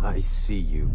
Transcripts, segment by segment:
I see you.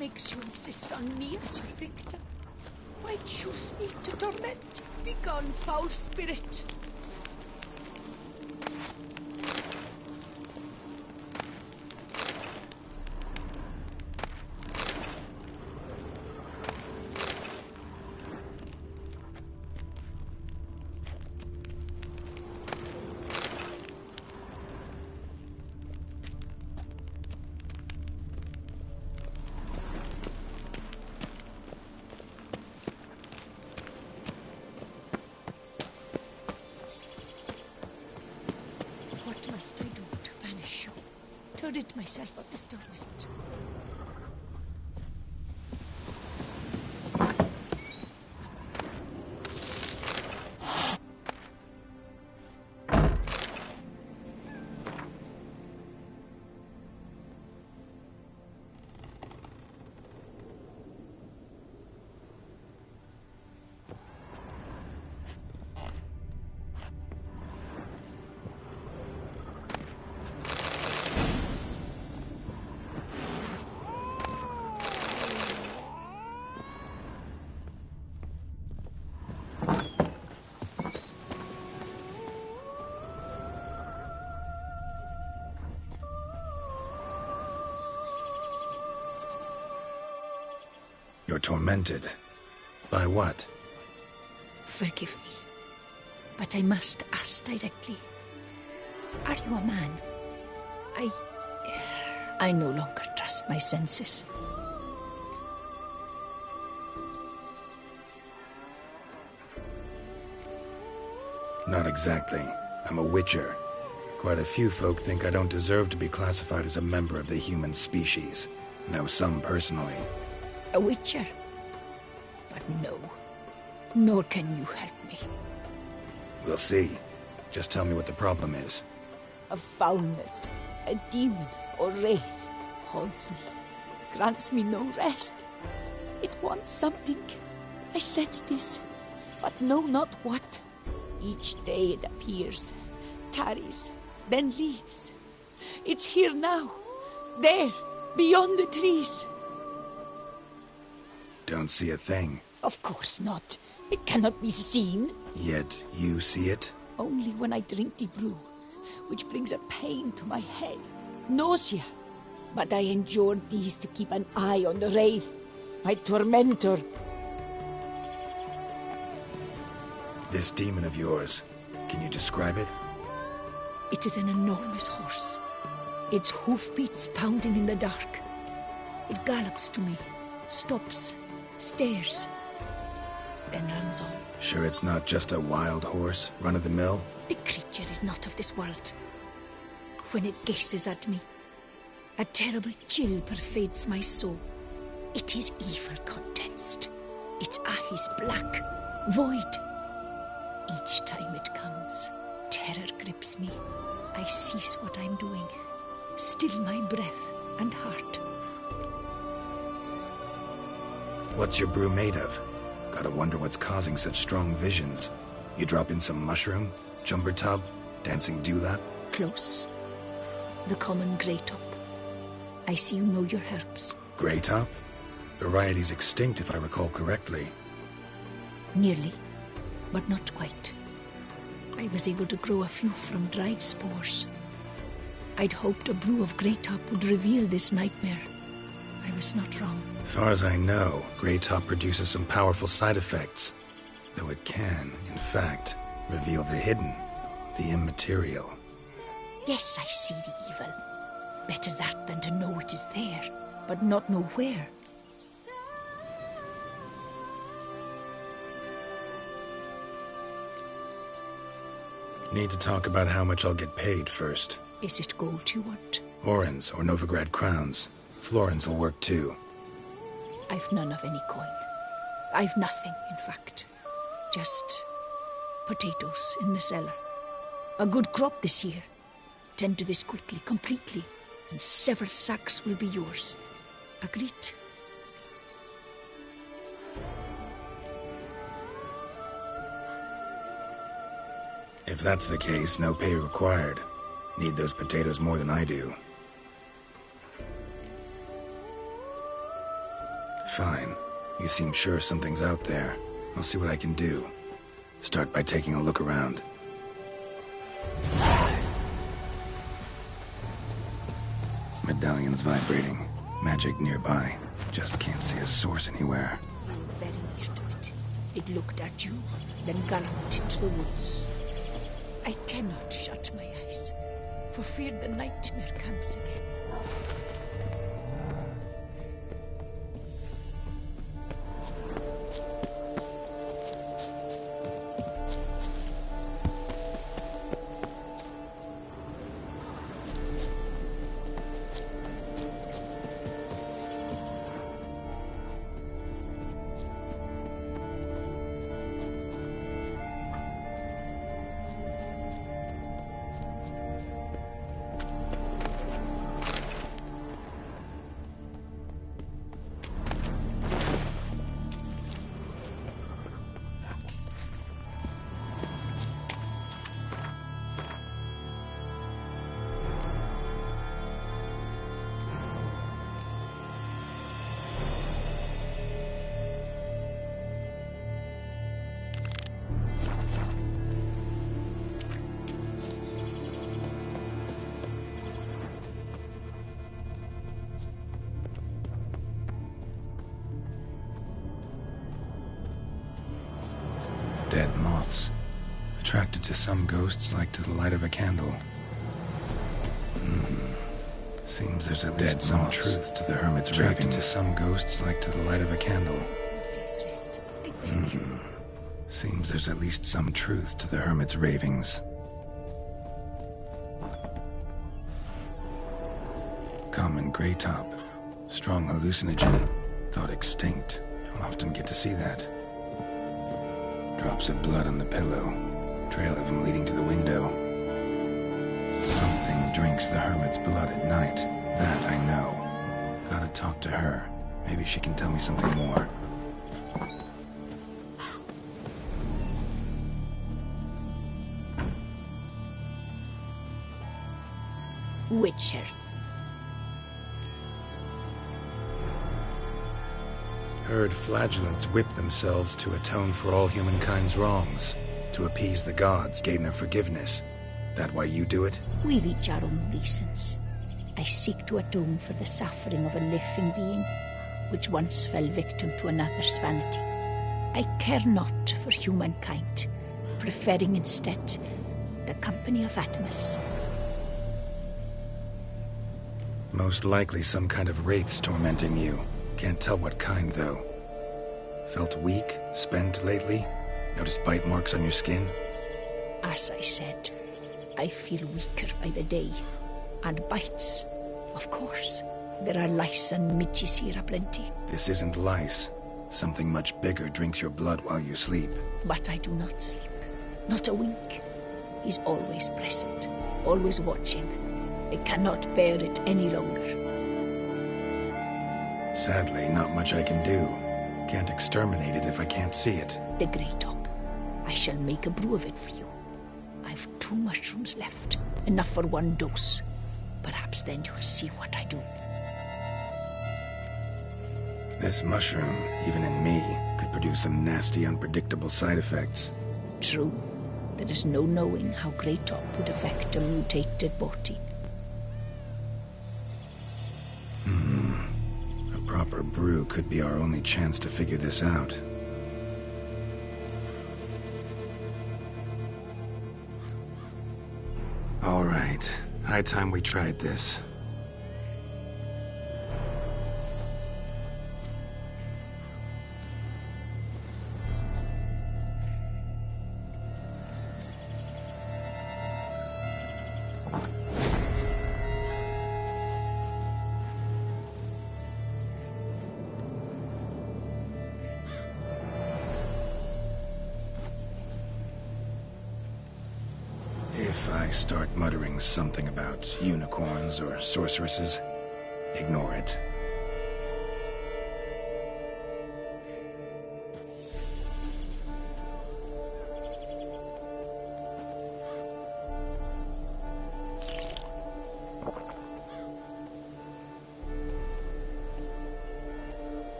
makes you insist on me as your victim? Why choose me to torment? Begone, foul spirit! What must I do to banish you, to rid myself of this torment? You're tormented. By what? Forgive me, but I must ask directly. Are you a man? I no longer trust my senses. Not exactly. I'm a witcher. Quite a few folk think I don't deserve to be classified as a member of the human species. Know some personally. A witcher? But no. Nor can you help me. We'll see. Just tell me what the problem is. A foulness, a demon or wraith haunts me, grants me no rest. It wants something. I sense this, but know not what. Each day it appears, tarries, then leaves. It's here now, there, beyond the trees. Don't see a thing. Of course not. It cannot be seen. Yet you see it? Only when I drink the brew, which brings a pain to my head, nausea. But I endured these to keep an eye on the wraith, my tormentor. This demon of yours, can you describe it? It is an enormous horse, its hoofbeats pounding in the dark. It gallops to me, stops, stares, then runs on. Sure it's not just a wild horse, run-of-the-mill? The creature is not of this world. When it gazes at me, a terrible chill pervades my soul. It is evil condensed. Its eyes black, void. Each time it comes, terror grips me. I cease what I'm doing, still my breath and heart. What's your brew made of? Gotta wonder what's causing such strong visions. You drop in some mushroom, jumper tub, dancing dewlap? Close. The common grey top. I see you know your herbs. Grey top? Variety's extinct if I recall correctly. Nearly, but not quite. I was able to grow a few from dried spores. I'd hoped a brew of grey top would reveal this nightmare. I was not wrong. As far as I know, grey top produces some powerful side effects. Though it can, in fact, reveal the hidden, the immaterial. Yes, I see the evil. Better that than to know it is there, but not know where. Need to talk about how much I'll get paid first. Is it gold you want? Orens or Novigrad crowns. Florins will work too. I've none of any coin. I've nothing, in fact. Just potatoes in the cellar. A good crop this year. Tend to this quickly, completely, and several sacks will be yours. Agreed? If that's the case, no pay required. Need those potatoes more than I do. You seem sure something's out there. I'll see what I can do. Start by taking a look around. Medallion's vibrating. Magic nearby. Just can't see a source anywhere. You were very near to it. It looked at you, then galloped into the woods. I cannot shut my eyes, for fear the nightmare comes again. Dead moths. Attracted to some ghosts like to the light of a candle. Seems there's at least some truth to the hermit's raving. To some ghosts like to the light of a candle. Seems there's at least some truth to the hermit's ravings. Common gray top. Strong hallucinogen. Thought extinct. Don't often get to see that. Drops of blood on the pillow. Trail of him leading to the window. Something drinks the hermit's blood at night. That I know. Gotta talk to her. Maybe she can tell me something more. Witcher. Heard flagellants whip themselves to atone for all humankind's wrongs. To appease the gods, gain their forgiveness. That why you do it? We've each our own reasons. I seek to atone for the suffering of a living being, which once fell victim to another's vanity. I care not for humankind, preferring instead the company of animals. Most likely some kind of wraiths tormenting you. Can't tell what kind, though. Felt weak, spent lately? Noticed bite marks on your skin? As I said, I feel weaker by the day. And bites, of course. There are lice and midges here aplenty. This isn't lice. Something much bigger drinks your blood while you sleep. But I do not sleep. Not a wink. He's always present, always watching. I cannot bear it any longer. Sadly, not much I can do. Can't exterminate it if I can't see it. The great up. I shall make a brew of it for you. I've 2 mushrooms left. Enough for 1 dose. Perhaps then you'll see what I do. This mushroom, even in me, could produce some nasty, unpredictable side effects. True. There is no knowing how great up would affect a mutated body. A proper brew could be our only chance to figure this out. All right. High time we tried this. If I start muttering something about unicorns or sorceresses, ignore it.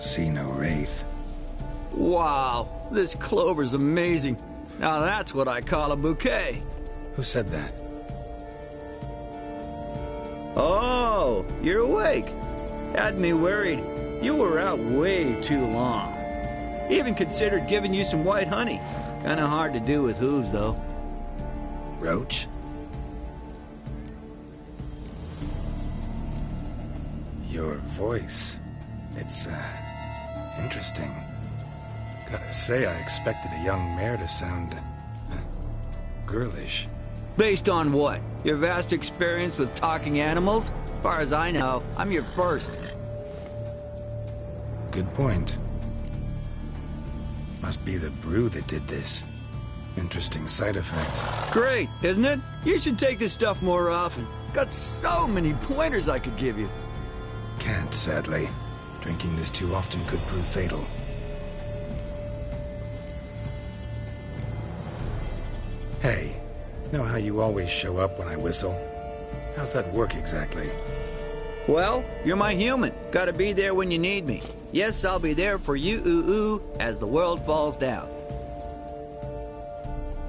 Don't see no wraith. Wow, this clover's amazing. Now that's what I call a bouquet. Who said that? Oh, you're awake. Had me worried. You were out way too long. Even considered giving you some white honey. Kinda hard to do with hooves, though. Roach? Your voice. It's, interesting. Gotta say, I expected a young mare to sound... girlish. Based on what? Your vast experience with talking animals? As far as I know, I'm your first. Good point. Must be the brew that did this. Interesting side effect. Great, isn't it? You should take this stuff more often. Got so many pointers I could give you. Can't, sadly. Drinking this too often could prove fatal. Hey, know how you always show up when I whistle? How's that work exactly? Well, you're my human. Gotta be there when you need me. Yes, I'll be there for you, ooh, as the world falls down.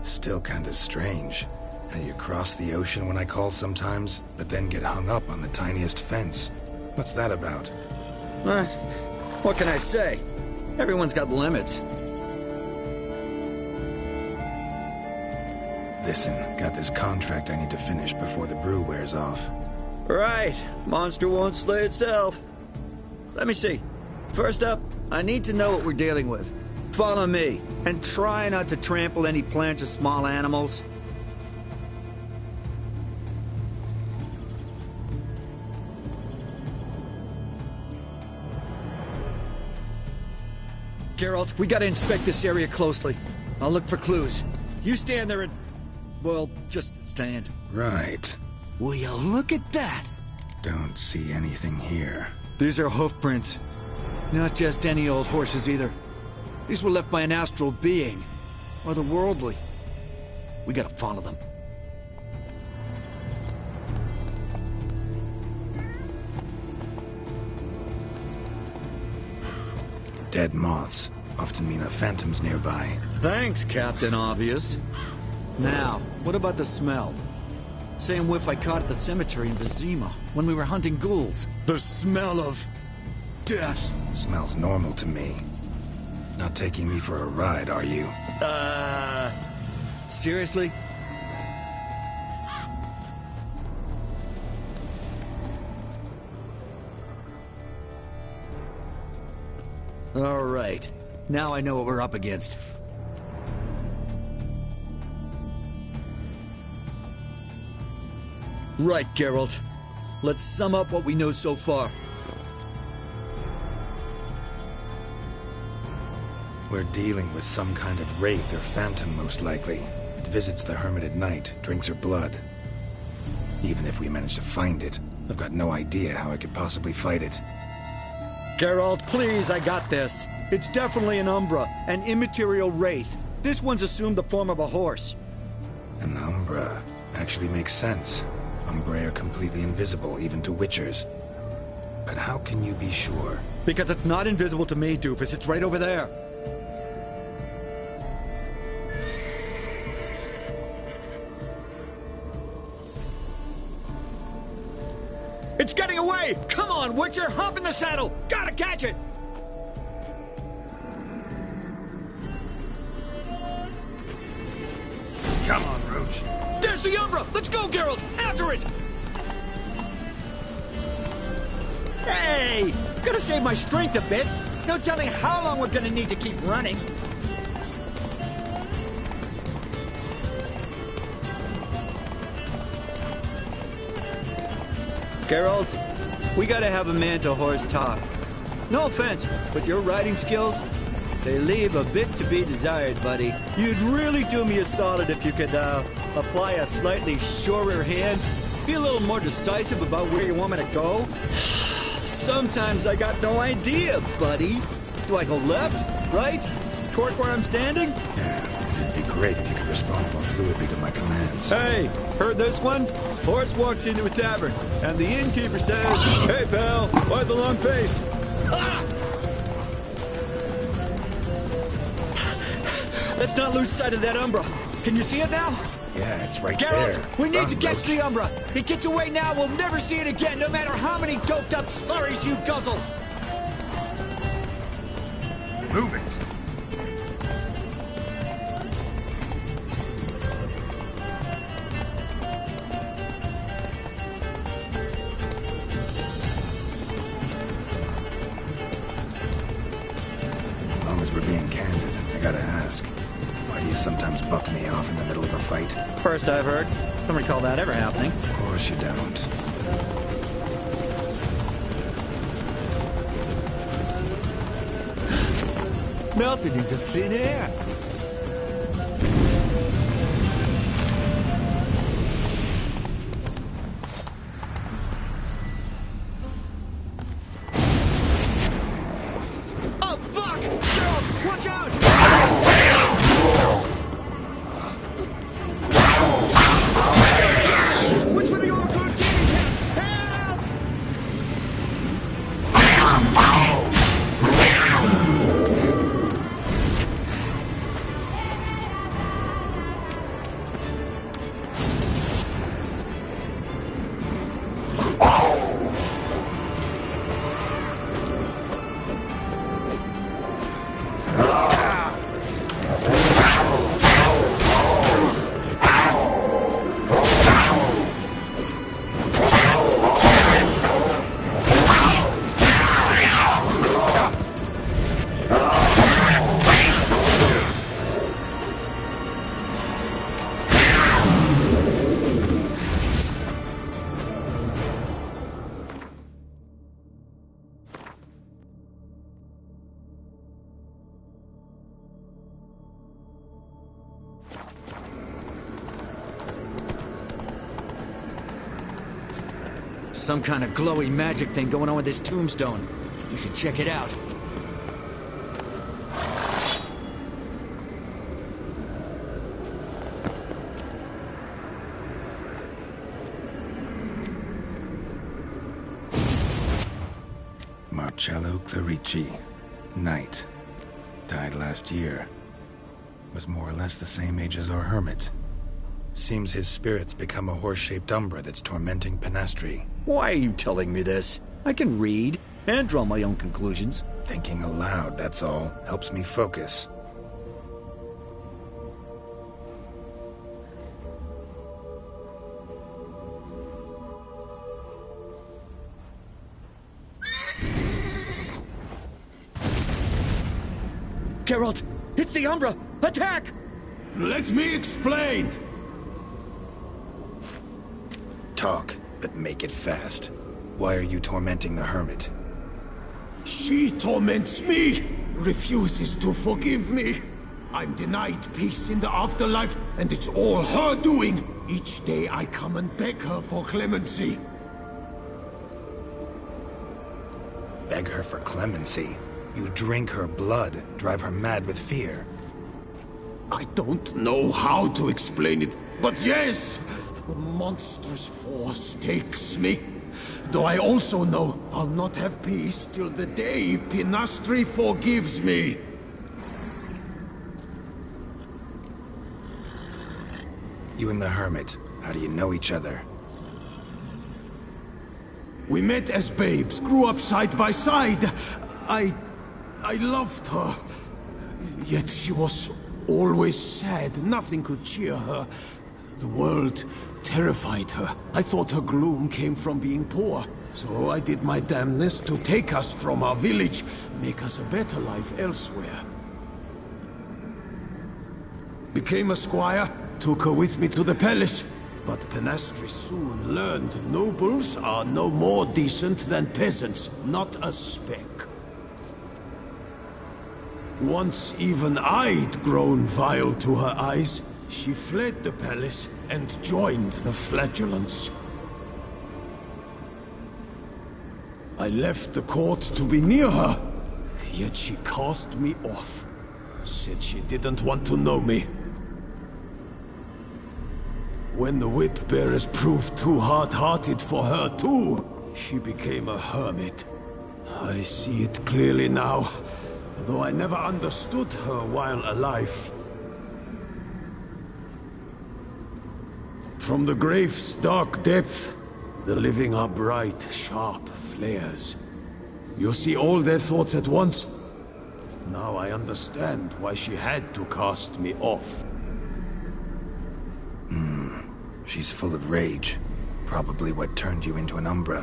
Still kinda strange. How you cross the ocean when I call sometimes, but then get hung up on the tiniest fence. What's that about? What can I say? Everyone's got limits. Listen, got this contract I need to finish before the brew wears off. Right. Monster won't slay itself. Let me see. First up, I need to know what we're dealing with. Follow me, and try not to trample any plants or small animals. Geralt, we gotta inspect this area closely. I'll look for clues. You stand there and... well, just stand. Right. Will you look at that? Don't see anything here. These are hoof prints. Not just any old horses either. These were left by an astral being. Otherworldly. We gotta follow them. Dead moths often mean a phantom's nearby. Thanks, Captain Obvious. Now, what about the smell? Same whiff I caught at the cemetery in Vizima when we were hunting ghouls. The smell of... death. Smells normal to me. Not taking me for a ride, are you? Seriously? All right. Now I know what we're up against. Right, Geralt. Let's sum up what we know so far. We're dealing with some kind of wraith or phantom, most likely. It visits the hermit at night, drinks her blood. Even if we manage to find it, I've got no idea how I could possibly fight it. Geralt, please, I got this. It's definitely an Umbra, an immaterial wraith. This one's assumed the form of a horse. An Umbra actually makes sense. Umbrae are completely invisible, even to Witchers. But how can you be sure? Because it's not invisible to me, Doofus. It's right over there. It's getting away! Come on, Witcher! Hop in the saddle! Gotta catch it! Come on, Roach. There's the Umbra! Let's go, Geralt! After it! Hey! Gotta save my strength a bit. No telling how long we're gonna need to keep running. Geralt, we gotta have a man-to-horse talk. No offense, but your riding skills, they leave a bit to be desired, buddy. You'd really do me a solid if you could, apply a slightly surer hand. Be a little more decisive about where you want me to go. Sometimes I got no idea, buddy. Do I go left, right, toward where I'm standing? Yeah, it'd be great if you could respond more fluidly to my commands. Hey, heard this one? Horse walks into a tavern, and the innkeeper says, "Hey, pal, why the long face?" Ah! Let's not lose sight of that Umbra. Can you see it now? Yeah, it's right Geralt, there. we need to Run, catch Roach. the Umbra. It gets away now, we'll never see it again, no matter how many doped up slurries you guzzle. Move it. As long as we're being candid, I gotta ask. Why do you sometimes buck me off in the middle of a fight? First I've heard. Don't recall that ever happening. Of course you don't. Melted into thin air. Oh, fuck! Geralt, watch out! Which one of your good kitty cats? Help! Some kind of glowy magic thing going on with this tombstone. You should check it out. Marcello Clerici, Knight. Died last year. Was more or less the same age as our hermit. Seems his spirit's become a horse-shaped umbra that's tormenting Penastri. Why are you telling me this? I can read and draw my own conclusions. Thinking aloud, that's all. Helps me focus. Geralt, it's the Umbra! Attack! Let me explain! Talk, but make it fast. Why are you tormenting the hermit? She torments me, refuses to forgive me. I'm denied peace in the afterlife, and it's all her doing. Each day I come and beg her for clemency. Beg her for clemency? You drink her blood, drive her mad with fear. I don't know how to explain it, but yes, a monstrous force takes me. Though I also know I'll not have peace till the day Penastri forgives me. You and the hermit, how do you know each other? We met as babes, grew up side by side. I loved her. Yet she was always sad. Nothing could cheer her. The world terrified her. I thought her gloom came from being poor. So I did my damnedest to take us from our village, make us a better life elsewhere. Became a squire, took her with me to the palace. But Penastri soon learned nobles are no more decent than peasants, not a speck. Once even I'd grown vile to her eyes, she fled the palace and joined the flagellants. I left the court to be near her, yet she cast me off. Said she didn't want to know me. When the whip-bearers proved too hard-hearted for her too, she became a hermit. I see it clearly now, though I never understood her while alive. From the grave's dark depth, the living are bright, sharp flares. You see all their thoughts at once? Now I understand why she had to cast me off. She's full of rage. Probably what turned you into an Umbra.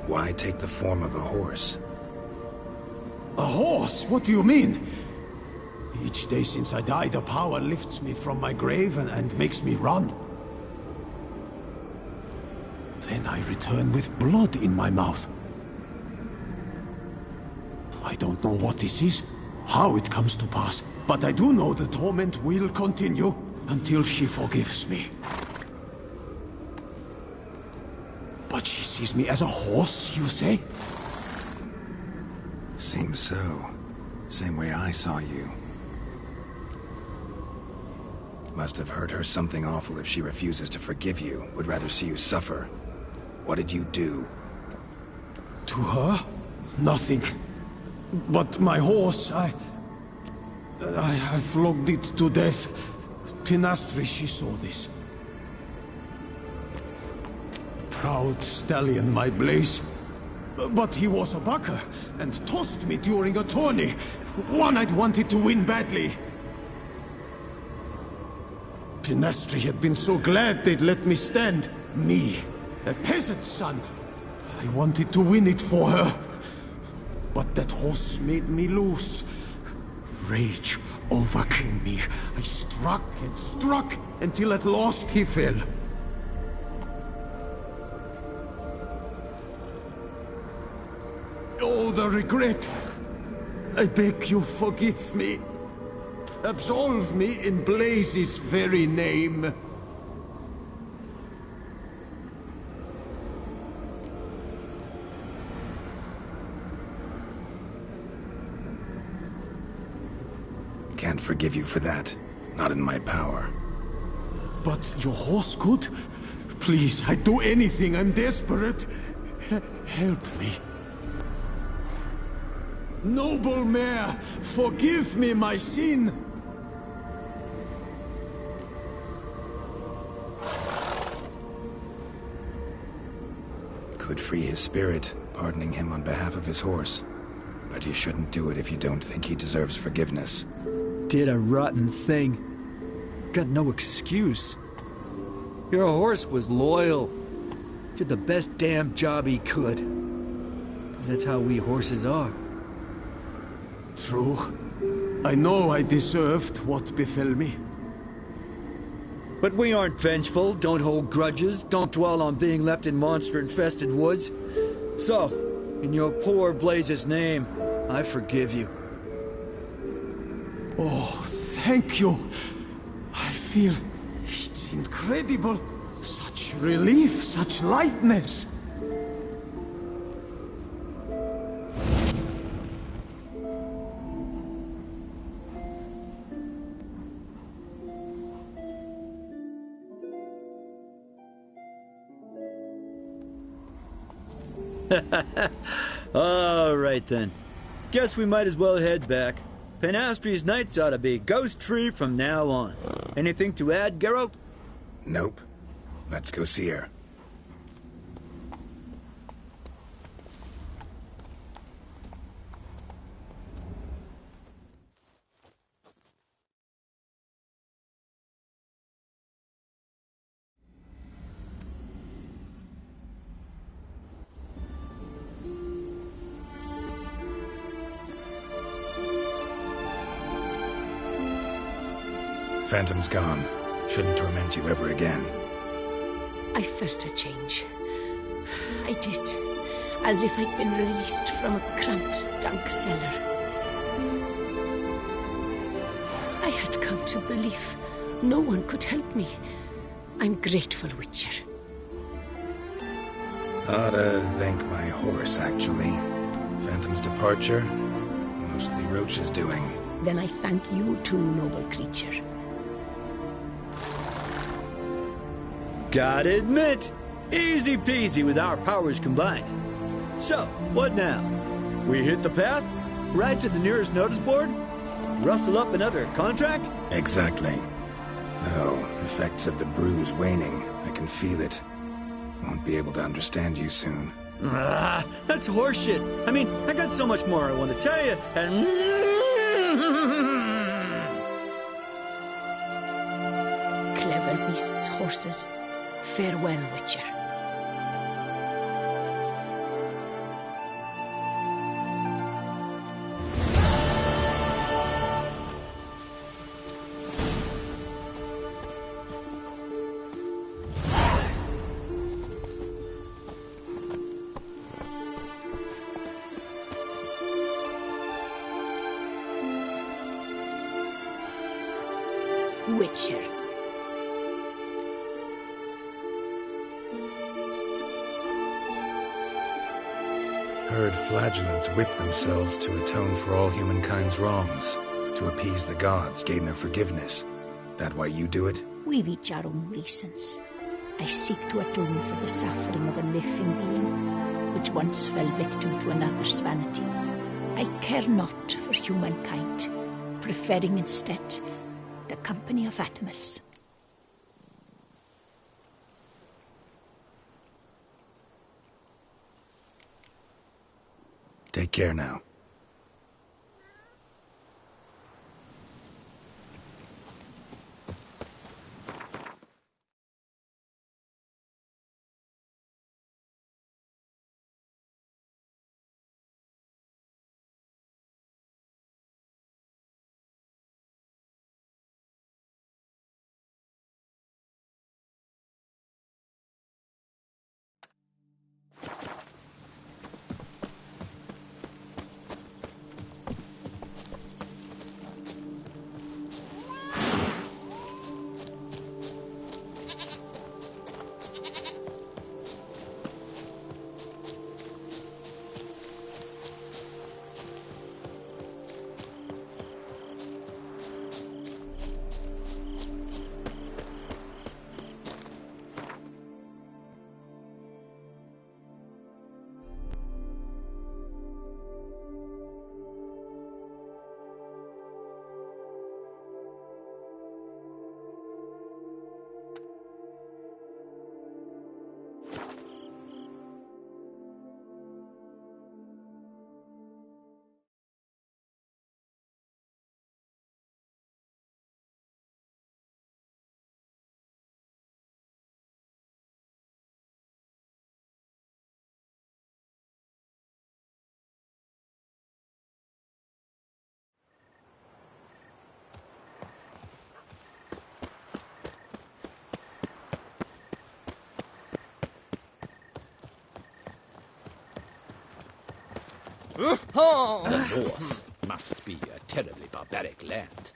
Why take the form of a horse? A horse? What do you mean? Each day since I died, a power lifts me from my grave and makes me run. Then I return with blood in my mouth. I don't know what this is, how it comes to pass, but I do know the torment will continue until she forgives me. But she sees me as a horse, you say? Seems so. Same way I saw you. Must have hurt her something awful if she refuses to forgive you, would rather see you suffer. What did you do? To her? Nothing. But my horse, I flogged it to death. Pinastri, she saw this. Proud stallion, my Blaze. But he was a bucker, and tossed me during a tourney. One I'd wanted to win badly. Pinastri had been so glad they'd let me stand. Me, a peasant's son. I wanted to win it for her. But that horse made me loose. Rage overcame me. I struck and struck until at last he fell. Oh, the regret. I beg you, forgive me. Absolve me in Blaze's very name. Can't forgive you for that. Not in my power. But your horse could? Please, I'd do anything. I'm desperate. Help me. Noble mare, forgive me my sin. Could free his spirit, pardoning him on behalf of his horse. But you shouldn't do it if you don't think he deserves forgiveness. Did a rotten thing. Got no excuse. Your horse was loyal. Did the best damn job he could. 'Cause that's how we horses are. True. I know I deserved what befell me. But we aren't vengeful, don't hold grudges, don't dwell on being left in monster-infested woods. So, in your poor Blaze's name, I forgive you. Oh, thank you. I feel it's incredible. Such relief, such lightness. All right then. Guess we might as well head back. Panastri's nights ought to be ghost-free from now on. Anything to add, Geralt? Nope. Let's go see her. Phantom's gone. Shouldn't torment you ever again. I felt a change. I did. As if I'd been released from a cramped, dank cellar. I had come to believe no one could help me. I'm grateful, Witcher. Ought to thank my horse, actually. Phantom's departure, mostly Roach's doing. Then I thank you too, noble creature. Gotta admit, easy peasy with our powers combined. So, what now? We hit the path? Ride to the nearest notice board? Rustle up another contract? Exactly. Though, effects of the bruise waning. I can feel it. Won't be able to understand you soon. Ah, that's horseshit. I mean, I got so much more I want to tell you, and... Clever beasts, horses. Farewell, Witcher. Witcher. Heard flagellants whip themselves to atone for all humankind's wrongs, to appease the gods, gain their forgiveness. That why you do it? We've each our own reasons. I seek to atone for the suffering of a living being, which once fell victim to another's vanity. I care not for humankind, preferring instead the company of animals. Take care now. The North must be a terribly barbaric land.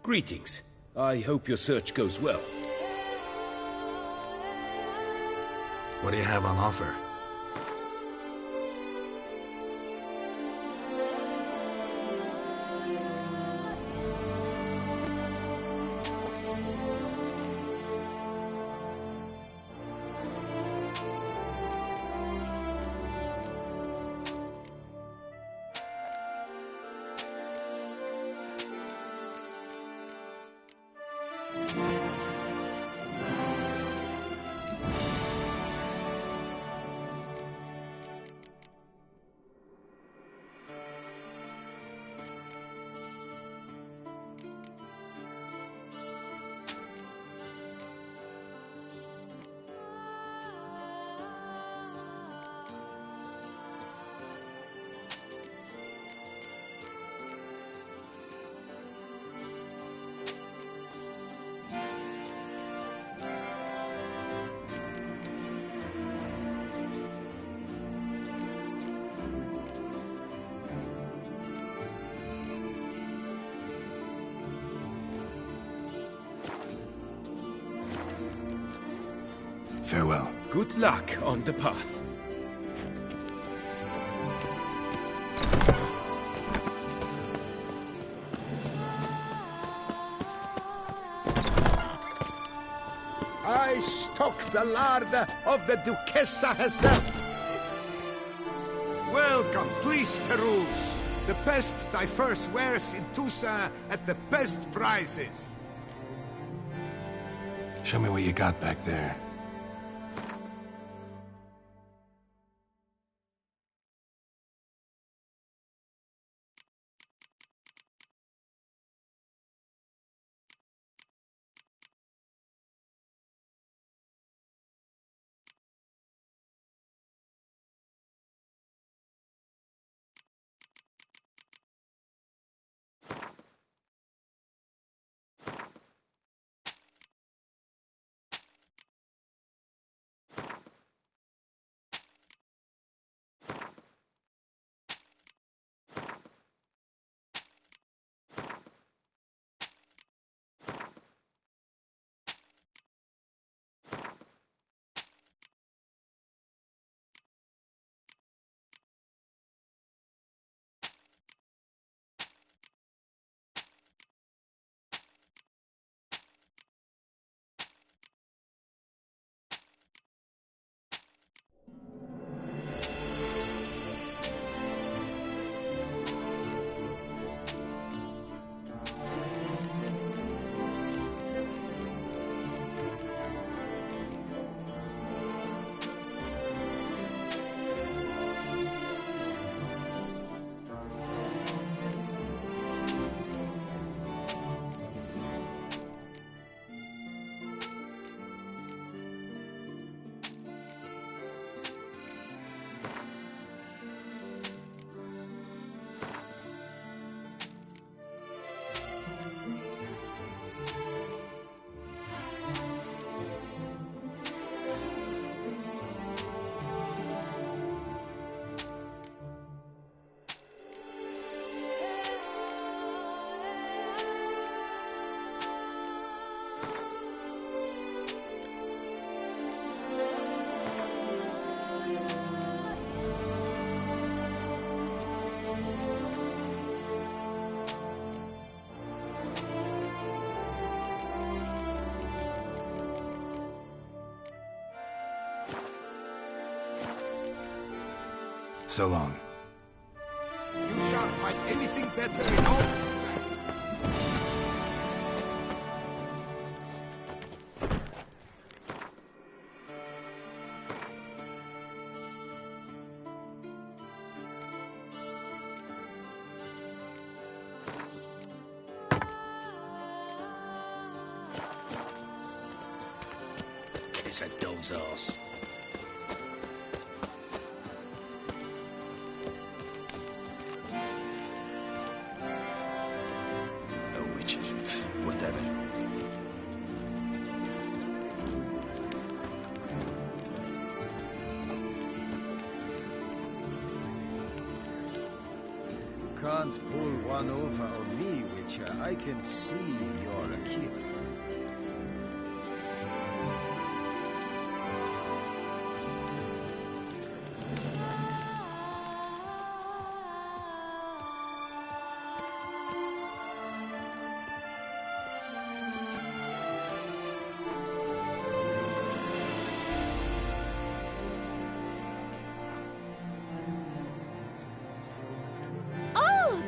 Greetings. I hope your search goes well. What do you have on offer? Farewell. Good luck on the path. cook the lard of the Duchessa herself. Welcome, please peruse. The best diverse wares in Toussaint at the best prices. Show me what you got back there. So long. You shan't find anything better in all. Kiss a dog's ass. Whatever. You can't pull one over on me, Witcher. I can see you're a killer.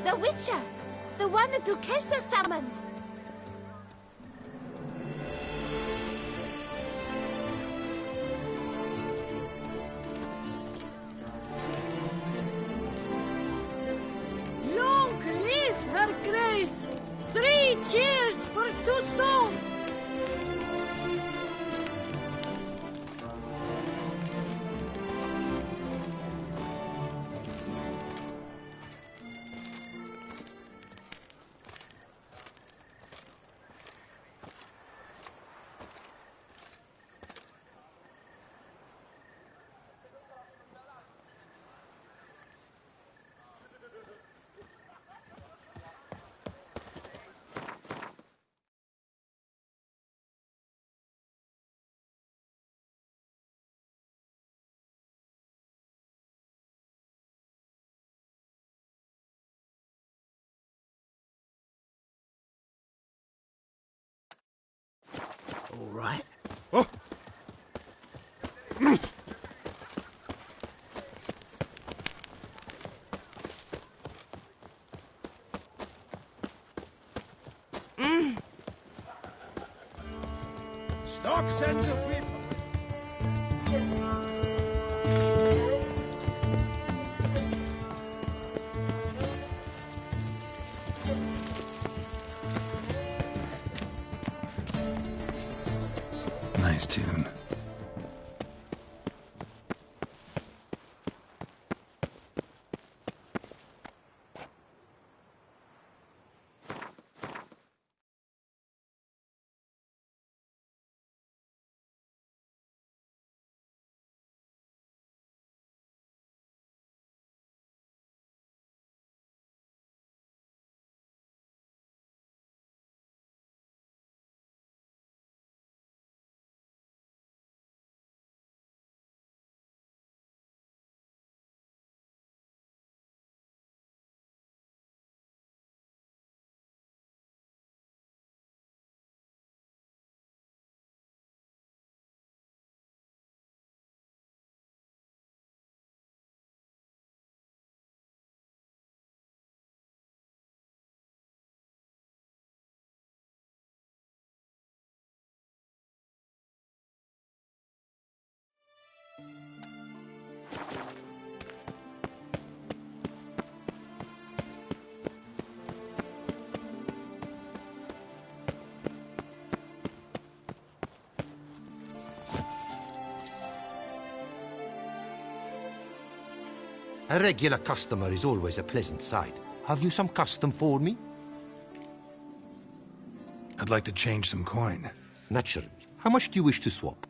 The Witcher! The one the Duchessa summoned! Long live her grace! 3 cheers for Toussaint! All right. Oh, Send the people. Nice tune. A regular customer is always a pleasant sight. Have you some custom for me? I'd like to change some coin. Naturally. How much do you wish to swap?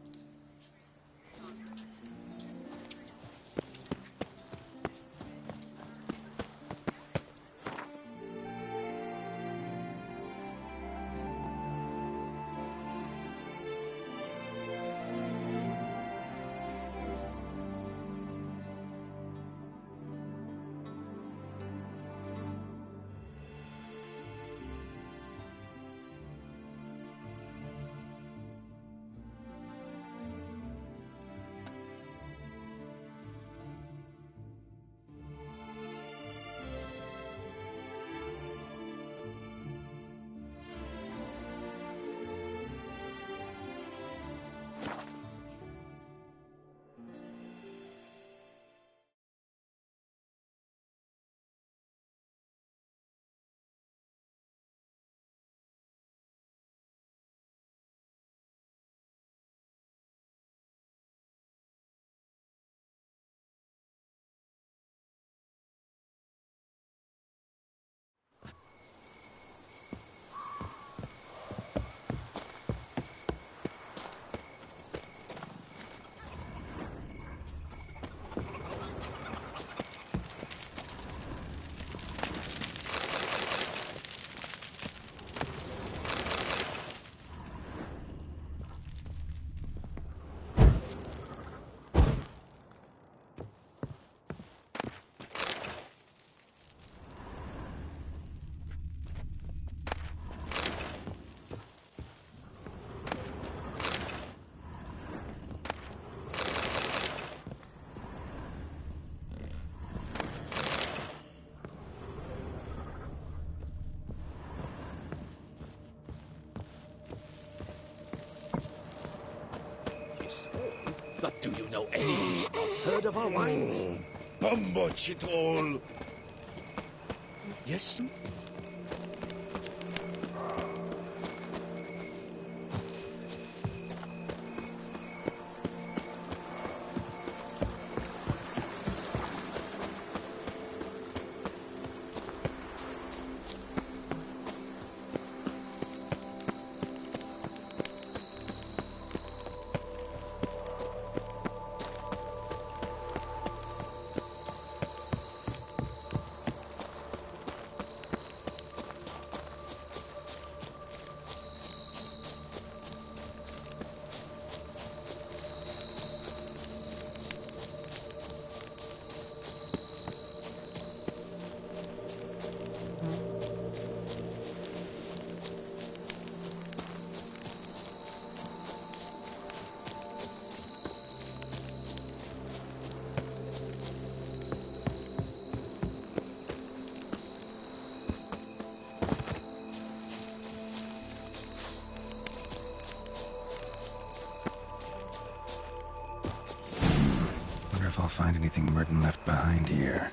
But do you know any? Heard of our wines? Bambochitol. Yes? if I'll find anything Merton left behind here.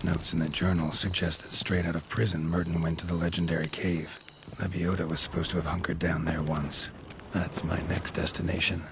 Notes in the journal suggest that straight out of prison, Merton went to the legendary cave. Lebioda was supposed to have hunkered down there once. That's my next destination.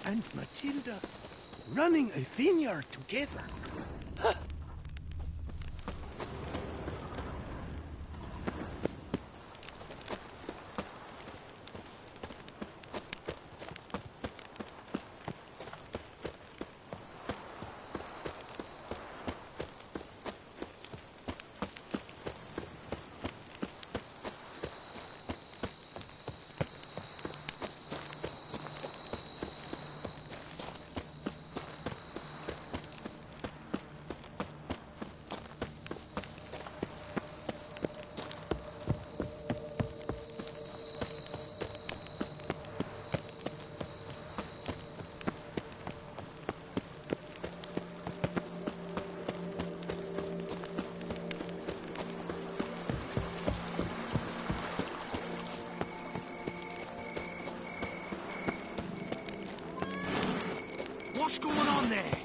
and Matilda running a vineyard together. What's going on there?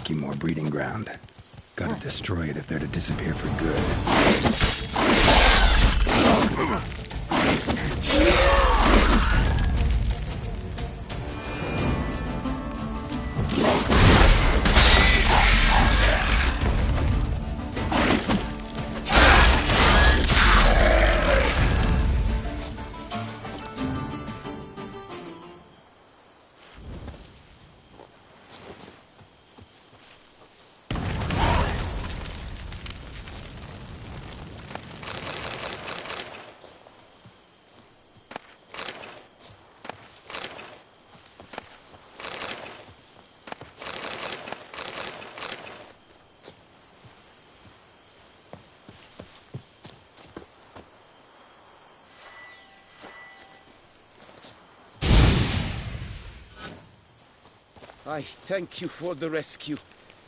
Make you more breeding ground. Gotta destroy it if they're to disappear for good. I thank you for the rescue.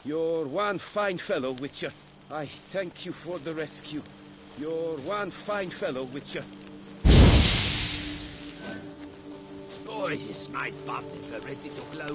You're one fine fellow, Witcher. I thank you for the rescue. You're one fine fellow, Witcher. Oh, is my button ready to blow?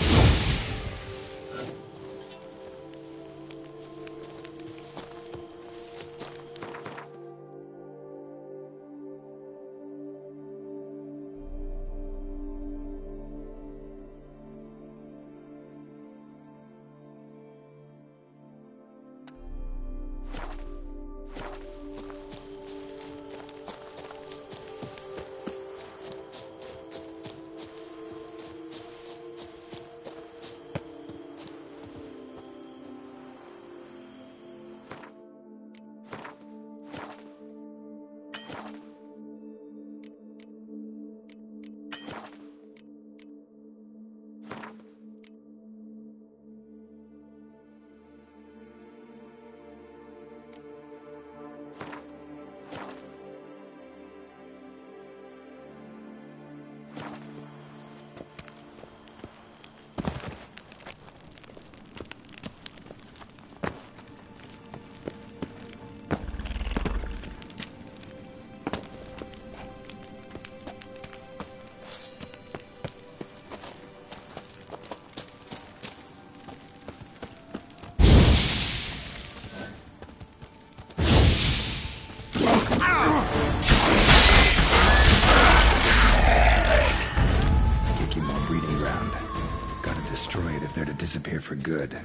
They're to disappear for good.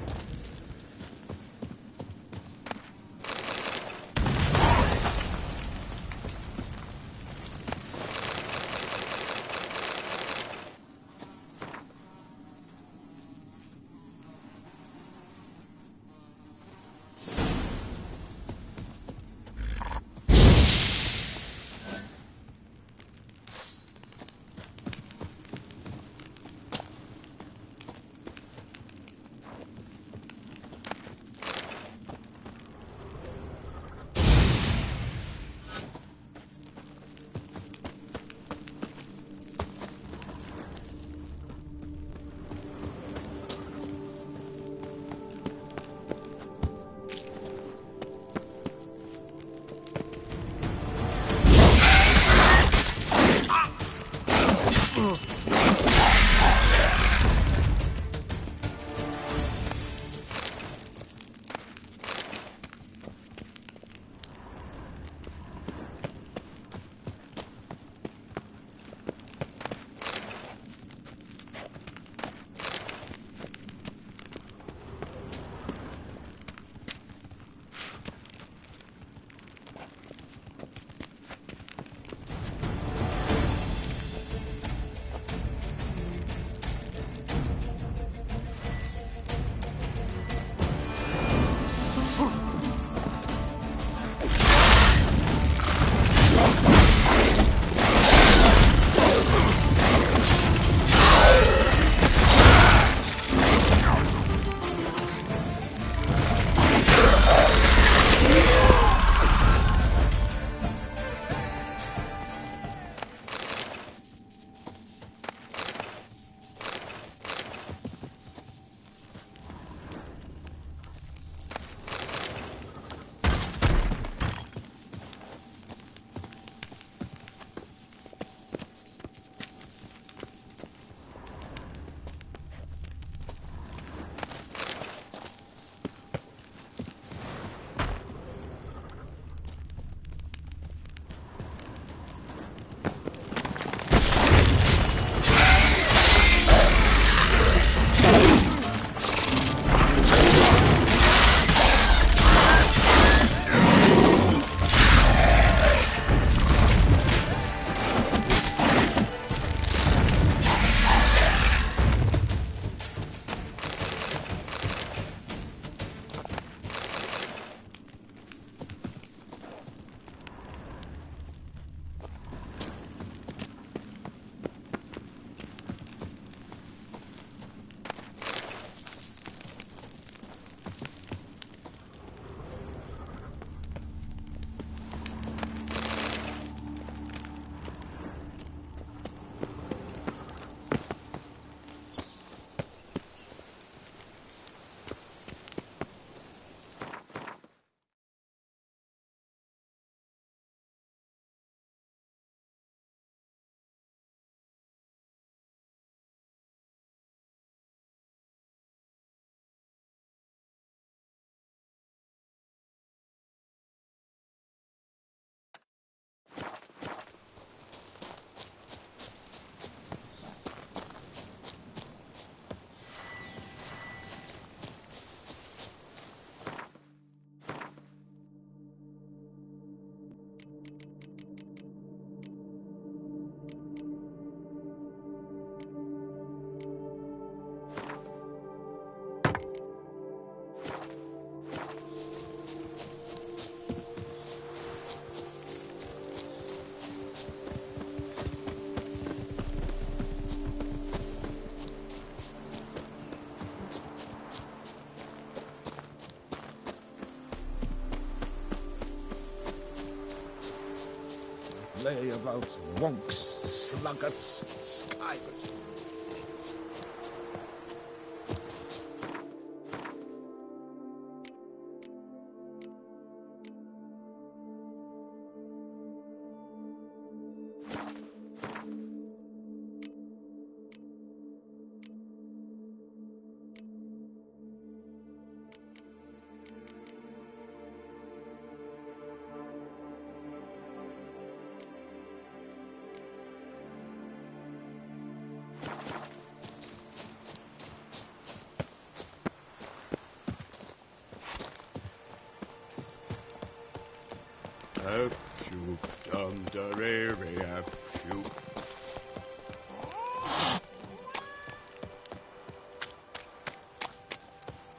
play about wonks, sluggards, skivers.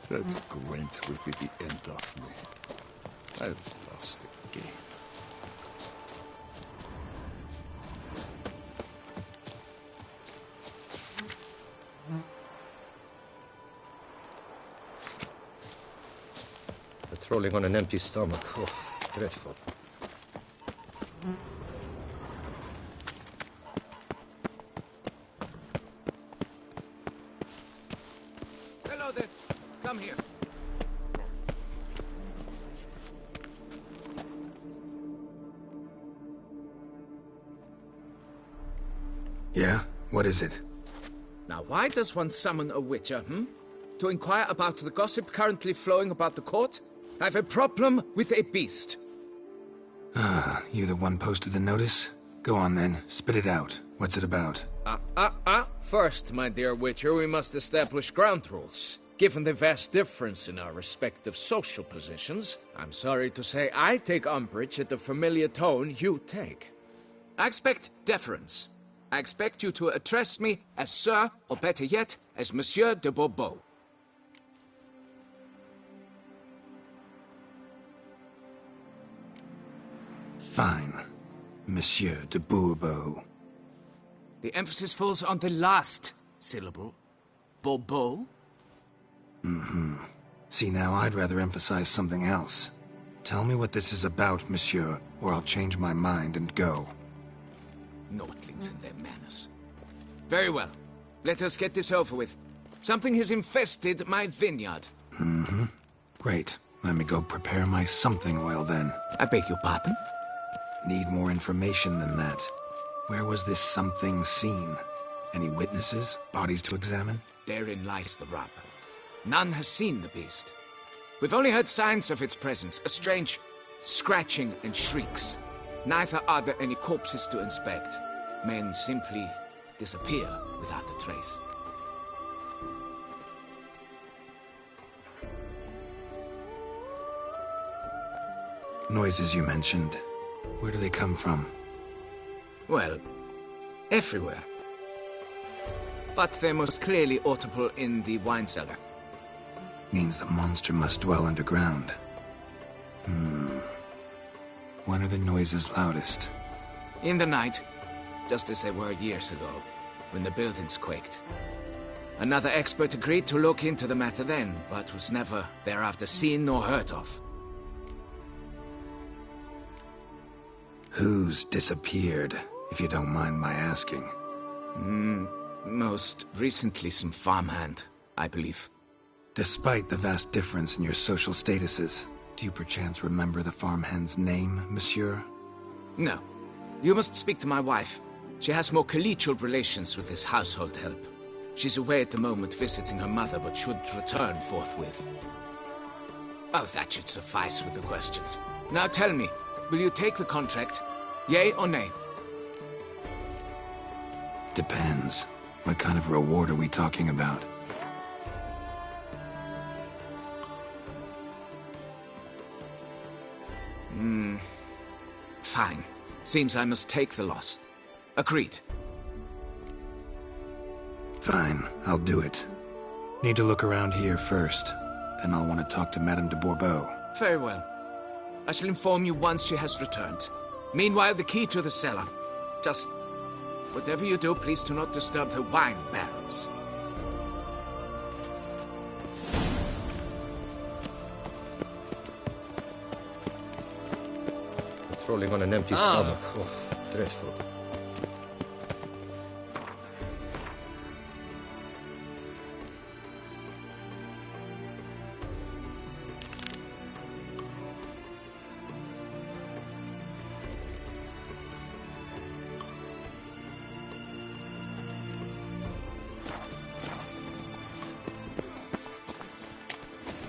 That Gwent will be the end of me. I've lost again. Patrolling on an empty stomach. Oh, dreadful. Hello there. Come here. Yeah? What is it? Now, why does one summon a witcher, To inquire about the gossip currently flowing about the court? I have a problem with a beast. Ah, you the one posted the notice? Go on then, spit it out. What's it about? First, my dear witcher, we must establish ground rules. Given the vast difference in our respective social positions, I'm sorry to say I take umbrage at the familiar tone you take. I expect deference. I expect you to address me as Sir, or better yet, as Monsieur de Bourbeau. Fine. Monsieur de Bourbeau. The emphasis falls on the last syllable. Bourbeau? Mm-hmm. See, now I'd rather emphasize something else. Tell me what this is about, monsieur, or I'll change my mind and go. Nordlings and their manners. Very well. Let us get this over with. Something has infested my vineyard. Mm-hmm. Great. Let me go prepare my something oil then. I beg your pardon? Need more information than that. Where was this something seen? Any witnesses? Bodies to examine? Therein lies the rub. None has seen the beast. We've only heard signs of its presence, a strange scratching and shrieks. Neither are there any corpses to inspect. Men simply disappear without a trace. Noises you mentioned. Where do they come from? Well, everywhere. But they're most clearly audible in the wine cellar. Means the monster must dwell underground. When are the noises loudest? In the night, just as they were years ago, when the buildings quaked. Another expert agreed to look into the matter then, but was never thereafter seen nor heard of. Who's disappeared, if you don't mind my asking? Most recently some farmhand, I believe. Despite the vast difference in your social statuses, do you perchance remember the farmhand's name, monsieur? No. You must speak to my wife. She has more collegial relations with his household help. She's away at the moment visiting her mother, but should return forthwith. Oh, that should suffice with the questions. Now tell me, will you take the contract? Yea or nay? Depends. What kind of reward are we talking about? Fine. Seems I must take the loss. Agreed. Fine, I'll do it. Need to look around here first. Then I'll want to talk to Madame de Bourbeau. Very well. I shall inform you once she has returned. Meanwhile, the key to the cellar. Just... whatever you do, please do not disturb the wine barrels. Patrolling on an empty stomach. Oh, Dreadful.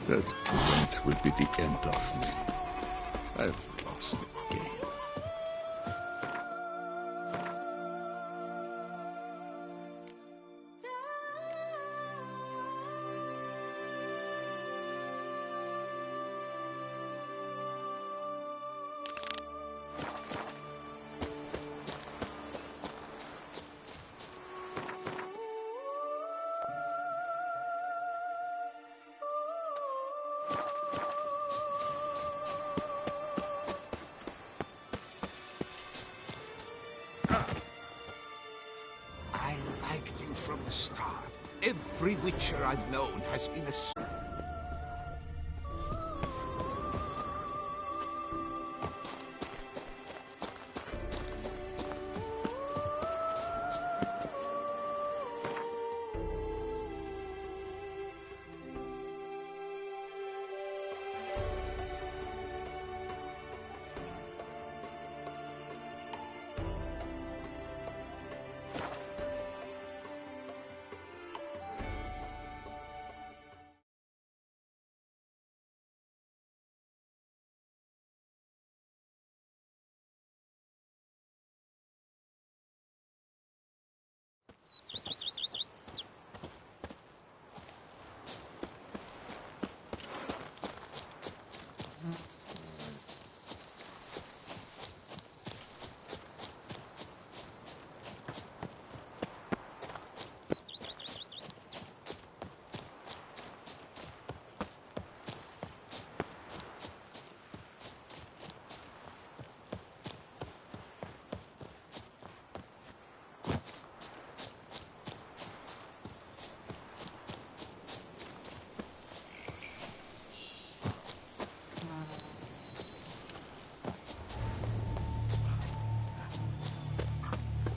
That grunt will be the end of me. I've lost again. I liked you from the start. Every Witcher I've known has been a...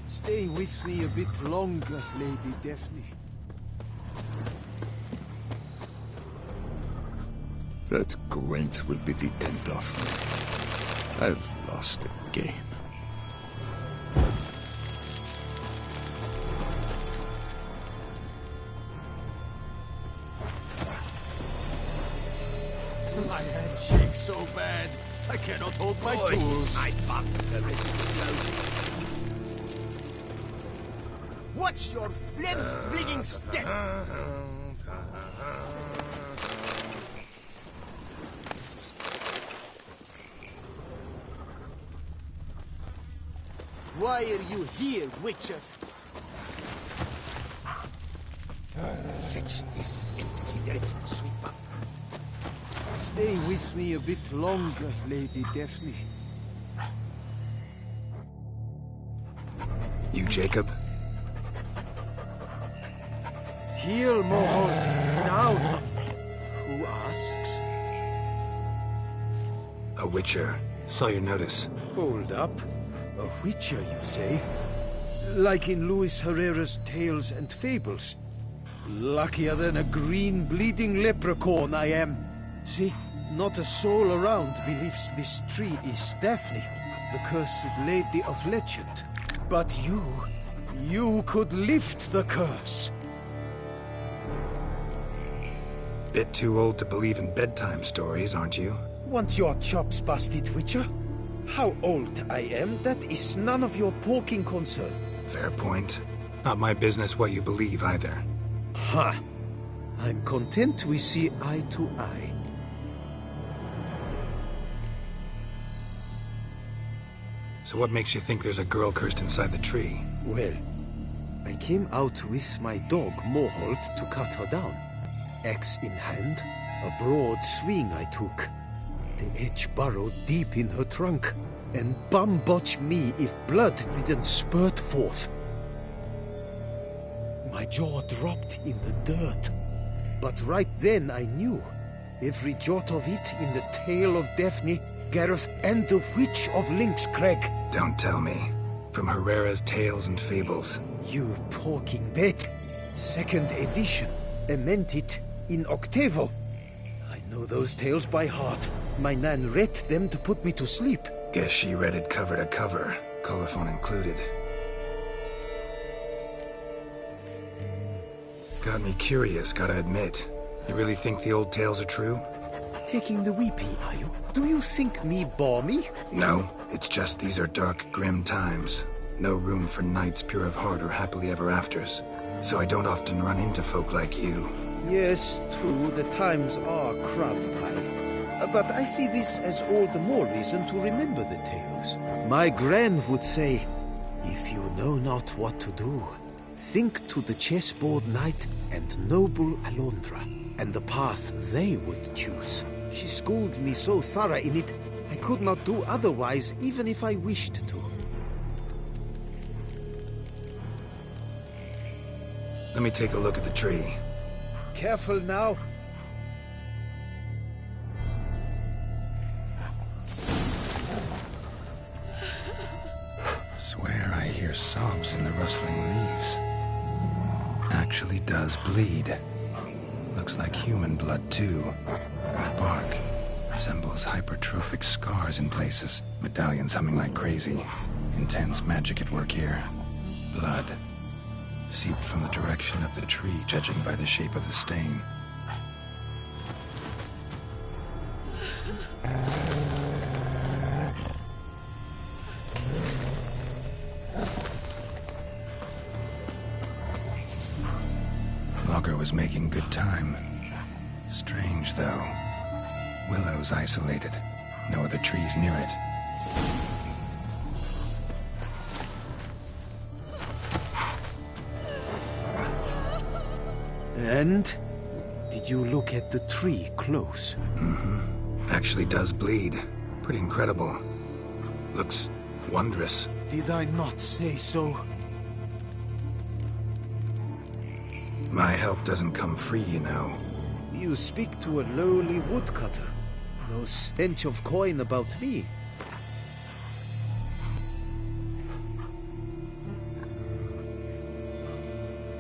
Stay with me a bit longer, Lady Daphne. That grunt will be the end of me. I've lost again. My hand shakes so bad, I cannot hold my tools. What's your phlegm-fligging step? Why are you here, Witcher? Fetch this empty dead, sweep up. Stay with me a bit longer, Lady Daphne. You, Jacob? Heal, Moholt. Now. Who asks? A Witcher. Saw your notice. Hold up. A Witcher, you say? Like in Luis Herrera's Tales and Fables. Luckier than a green bleeding leprechaun I am. See, not a soul around believes this tree is Daphne, the cursed lady of legend. But you could lift the curse. Bit too old to believe in bedtime stories, aren't you? Want your chops busted, Witcher? How old I am, that is none of your poking concern. Fair point. Not my business what you believe, either. Ha! I'm content we see eye to eye. So what makes you think there's a girl cursed inside the tree? Well, I came out with my dog, Moholt, to cut her down. Axe in hand, a broad swing I took. The edge burrowed deep in her trunk, and bum-botch me if blood didn't spurt forth. My jaw dropped in the dirt, but right then I knew. Every jot of it in the tale of Daphne, Gareth, and the Witch of Lynx Crag. Don't tell me. from Herrera's Tales and Fables. You talking bet. 2nd edition. Ementit in octavo. I know those tales by heart. My nan read them to put me to sleep. Guess she read it cover to cover, colophon included. Got me curious, gotta admit. You really think the old tales are true? Taking the weepy, are you? Do you think me balmy? No, it's just these are dark, grim times. No room for knights pure of heart or happily ever afters. So I don't often run into folk like you. Yes, true, the times are crud pile. But I see this as all the more reason to remember the tales. My gran would say, if you know not what to do, think to the chessboard knight and noble Alondra, and the path they would choose. She schooled me so thorough in it, I could not do otherwise, even if I wished to. Let me take a look at the tree. Careful now. Swear I hear sobs in the rustling leaves. Actually does bleed. Looks like human blood, too. And the bark resembles hypertrophic scars in places. Medallions humming like crazy. Intense magic at work here. Blood. Seeped from the direction of the tree, judging by the shape of the stain. Logger was making good time. Strange, though. Willow's isolated. No other trees near it. And? Did you look at the tree close? Mm-hmm. Actually does bleed. Pretty incredible. Looks wondrous. Did I not say so? My help doesn't come free, you know. You speak to a lowly woodcutter. No stench of coin about me.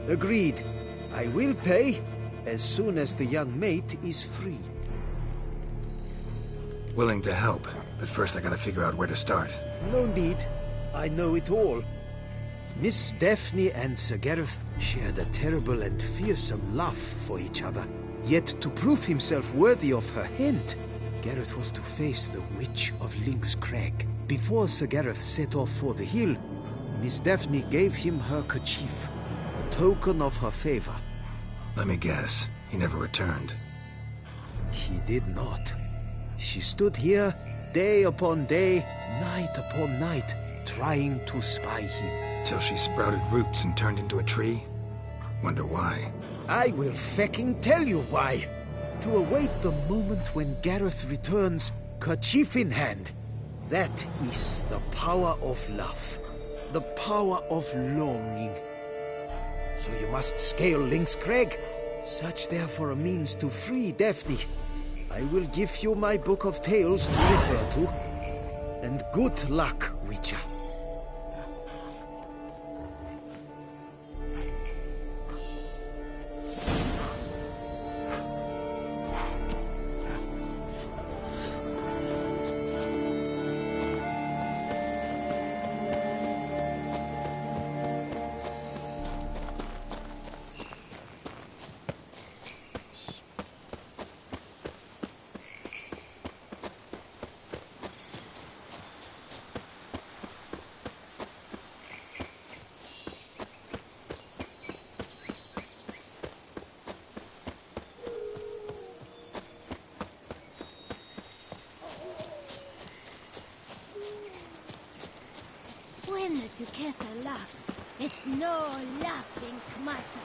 Agreed. I will pay as soon as the young mate is free. Willing to help, but first I gotta figure out where to start. No need. I know it all. Miss Daphne and Sir Gareth shared a terrible and fearsome love for each other. Yet to prove himself worthy of her hand, Gareth was to face the Witch of Lynx Crag. Before Sir Gareth set off for the hill, Miss Daphne gave him her kerchief, a token of her favor. Let me guess, he never returned. He did not. She stood here, day upon day, night upon night, trying to spy him. Till she sprouted roots and turned into a tree? Wonder why. I will fecking tell you why. To await the moment when Gareth returns, kerchief in hand. That is the power of love. The power of longing. So you must scale Lynx Crag. Search there for a means to free Daphne. I will give you my book of tales to refer to. And good luck, Witcher. When the Duquesa laughs, it's no laughing matter.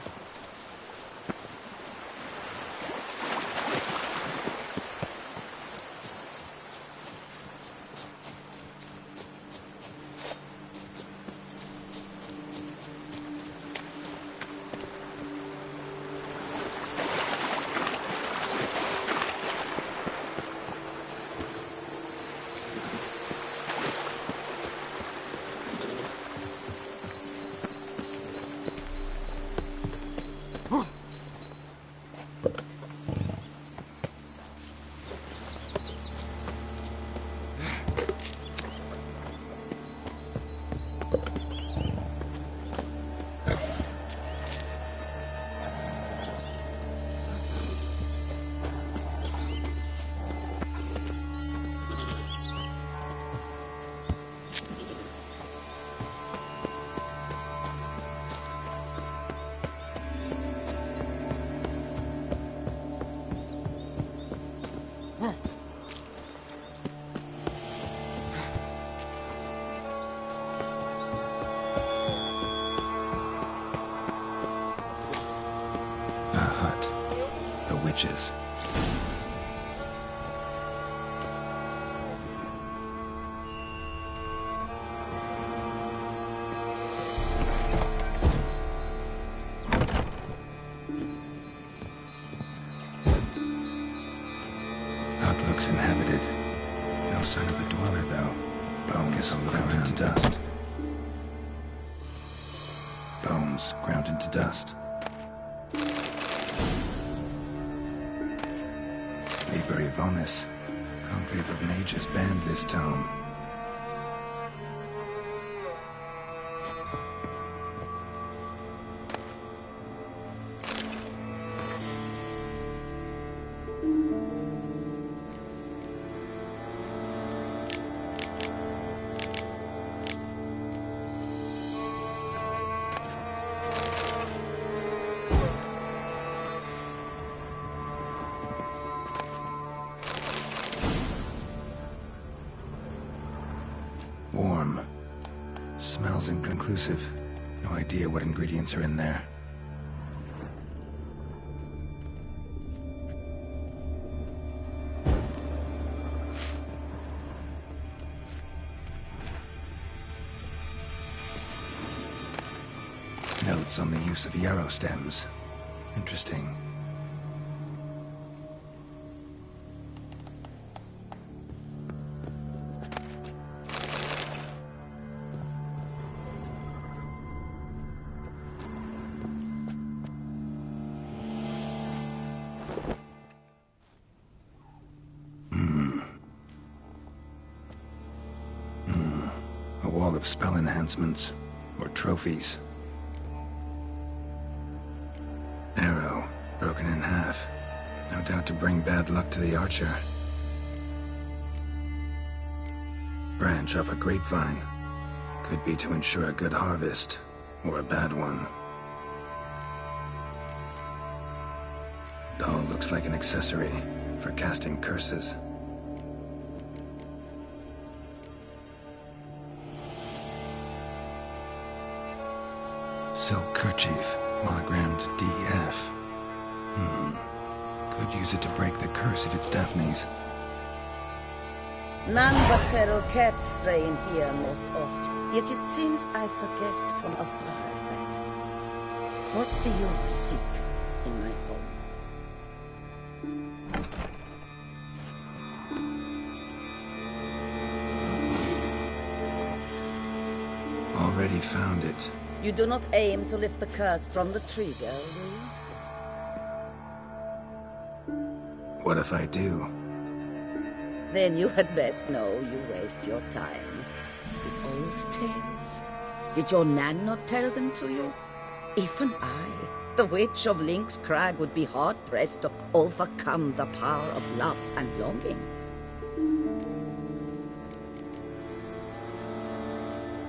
witches. Hut looks inhabited. No sign of the dweller, though. Bones ground into dust. Bones ground into dust. Liber Ivonis. Conclave of mages banned this tome. Warm. Smells inconclusive. No idea what ingredients are in there. Notes on the use of yarrow stems. Interesting. A wall of spell enhancements, or trophies. Arrow, broken in half. No doubt to bring bad luck to the archer. Branch off a grapevine. Could be to ensure a good harvest, or a bad one. Doll looks like an accessory for casting curses. Silk kerchief, monogrammed DF. Could use it to break the curse if it's Daphne's. None but feral cats stray in here most oft, yet it seems I've guessed from afar that. What do you seek in my home? Already found it. You do not aim to lift the curse from the tree, girl, do you? What if I do? Then you had best know you waste your time. The old tales? Did your Nan not tell them to you? Even I, the witch of Lynx Crag, would be hard-pressed to overcome the power of love and longing.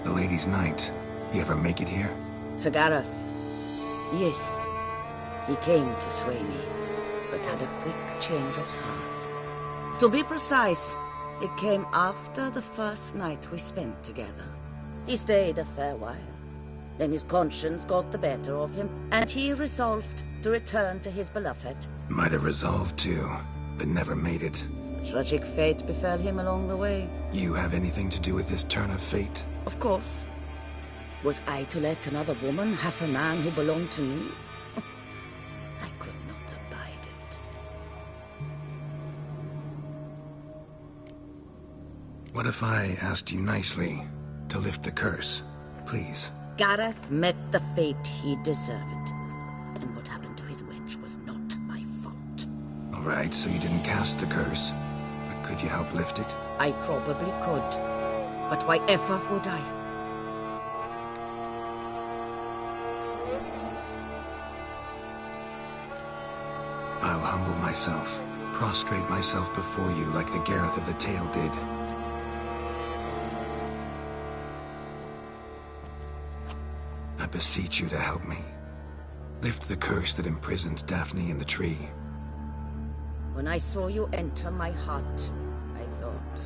The Lady's Night. You ever make it here? Sir Gareth. Yes. He came to sway me, but had a quick change of heart. To be precise, it came after the first night we spent together. He stayed a fair while. Then his conscience got the better of him, and he resolved to return to his beloved. Might have resolved to, but never made it. A tragic fate befell him along the way. You have anything to do with this turn of fate? Of course. Was I to let another woman have a man who belonged to me? I could not abide it. What if I asked you nicely to lift the curse, please? Gareth met the fate he deserved. And what happened to his wench was not my fault. All right, so you didn't cast the curse, but could you help lift it? I probably could. But why ever would I? I'll humble myself, prostrate myself before you like the Gareth of the tale did. I beseech you to help me. Lift the curse that imprisoned Daphne in the tree. When I saw you enter my hut, I thought,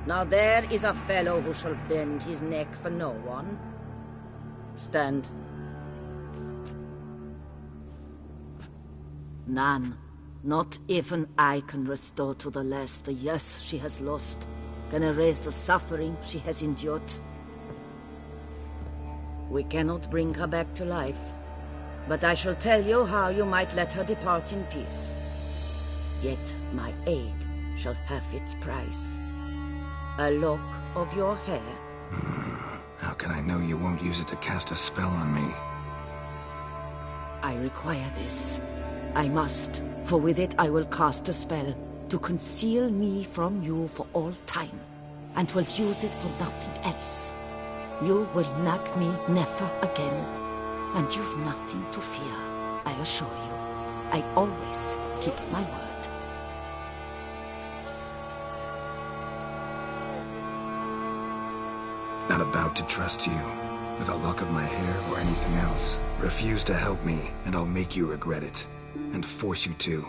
now there is a fellow who shall bend his neck for no one. Stand. Nan, Not even I can restore to the lass the years she has lost, can erase the suffering she has endured. We cannot bring her back to life, but I shall tell you how you might let her depart in peace. Yet my aid shall have its price. A lock of your hair. How can I know you won't use it to cast a spell on me? I require this. I must, for with it I will cast a spell to conceal me from you for all time, and will use it for nothing else. You will nag me never again, and you've nothing to fear, I assure you. I always keep my word. Not about to trust you, with a lock of my hair or anything else. Refuse to help me, and I'll make you regret it. And force you to.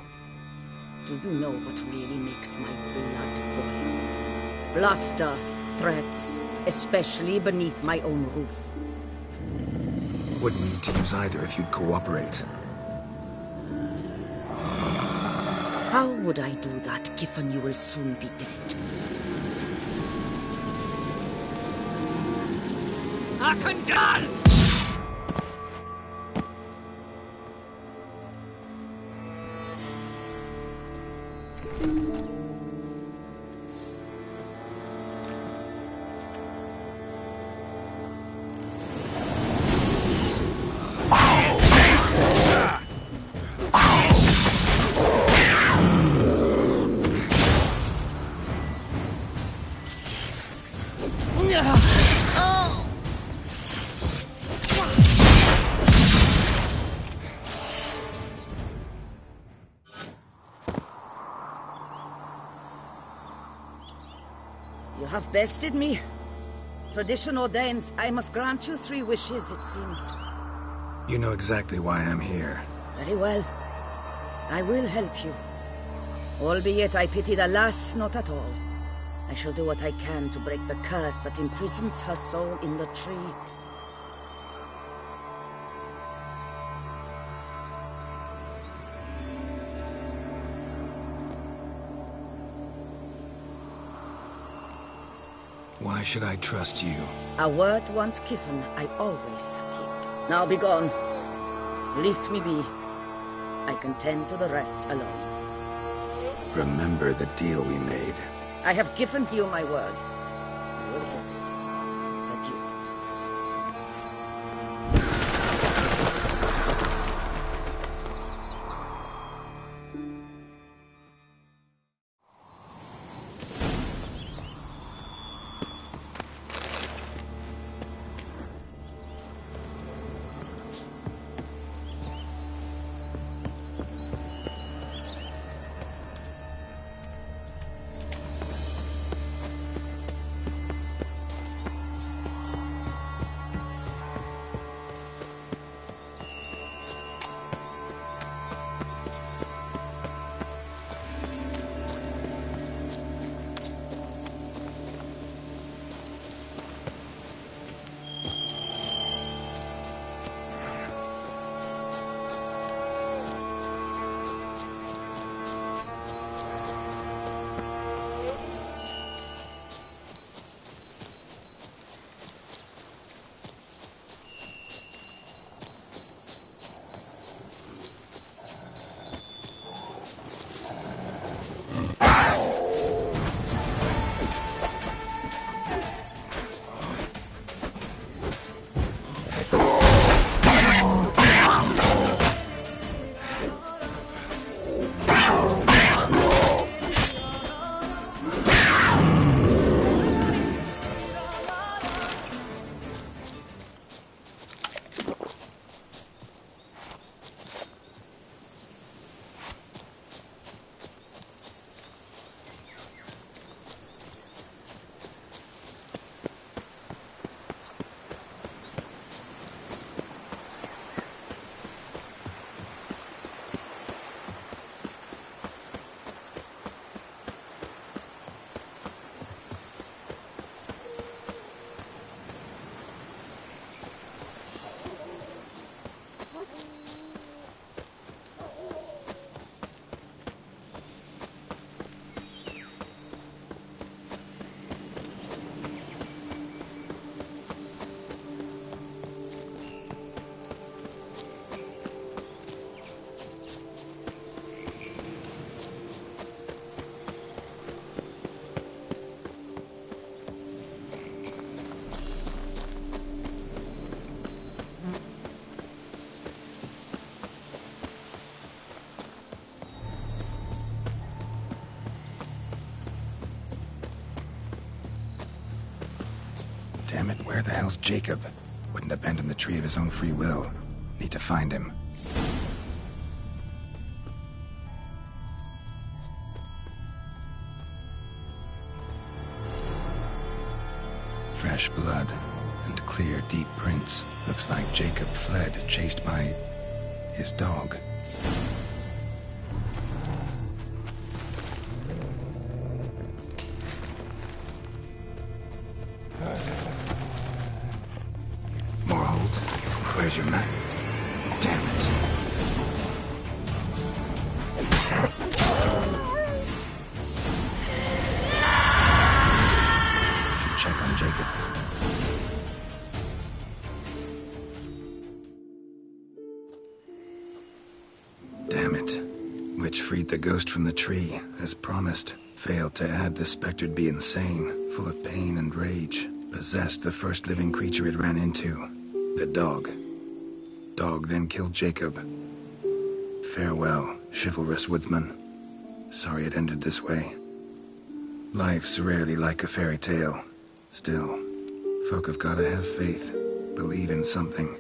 Do you know what really makes my blood boil? Bluster, threats, especially beneath my own roof. Wouldn't need to use either if you'd cooperate. How would I do that, given you will soon be dead? Akandal! You have bested me. Tradition ordains I must grant you 3 wishes, it seems. You know exactly why I'm here. Very well. I will help you. Albeit I pity the lass not at all. I shall do what I can to break the curse that imprisons her soul in the tree. Why should I trust you? A word once given, I always keep. Now be gone. Leave me be. I can tend to the rest alone. Remember the deal we made. I have given you my word. I will keep it. Adieu. Damn it, where the hell's Jacob? Wouldn't abandon the tree of his own free will. Need to find him. Fresh blood and clear, deep prints. Looks like Jacob fled, chased by his dog. More hold. Where's your man? Damn it. Should check on Jacob. Damn it. Witch freed the ghost from the tree, as promised. Failed to add the spectre'd be insane, full of pain and rage. Possessed the first living creature it ran into. The dog. Dog then killed Jacob. Farewell, chivalrous woodsman. Sorry it ended this way. Life's rarely like a fairy tale. Still, folk have gotta have faith. Believe in something.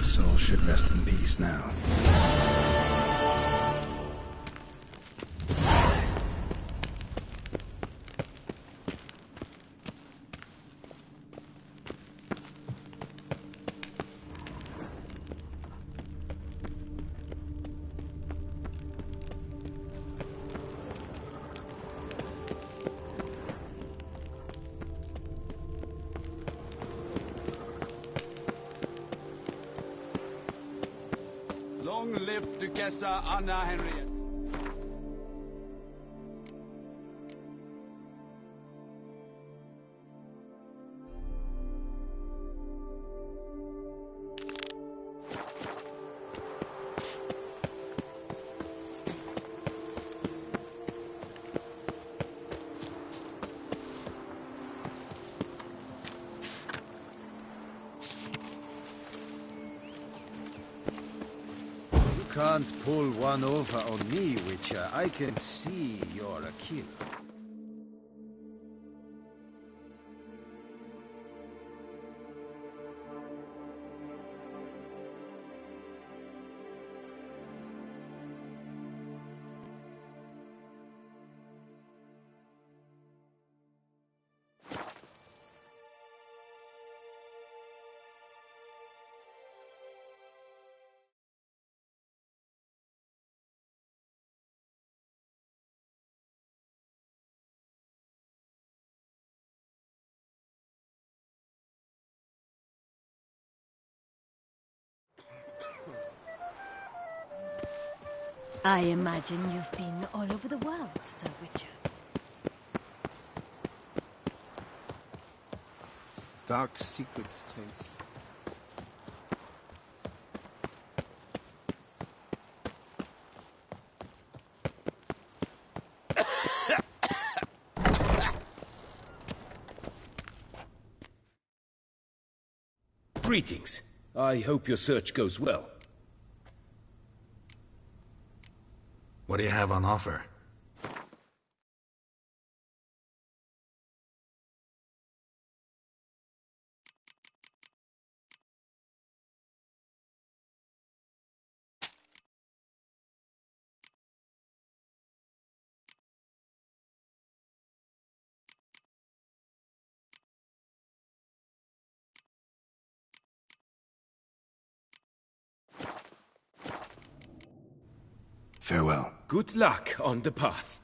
Soul should rest in peace now. Long live Duchessa Anna Henriette. Can't pull one over on me, Witcher. I can see you're a killer. I imagine you've been all over the world, Sir Witcher. Dark secret strength. Greetings. I hope your search goes well. What do you have on offer? Farewell. Good luck on the path.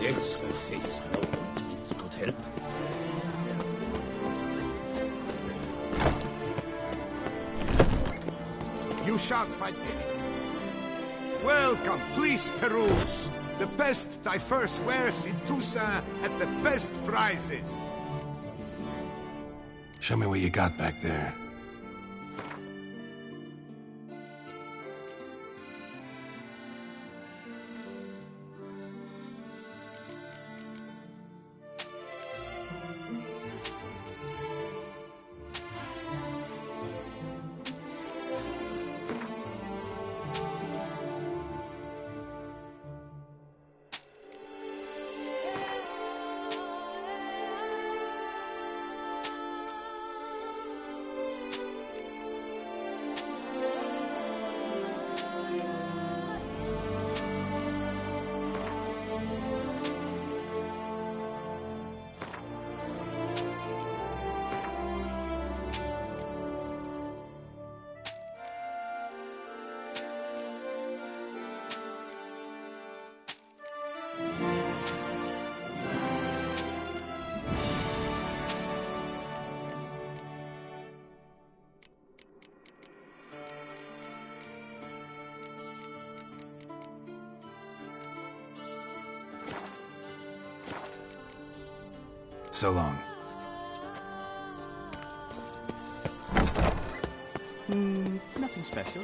Yes, a face no ointment could help. You shan't find any. Welcome, please peruse. The best diverse wares in Toussaint at the best prices. Show me what you got back there. So long. Nothing special.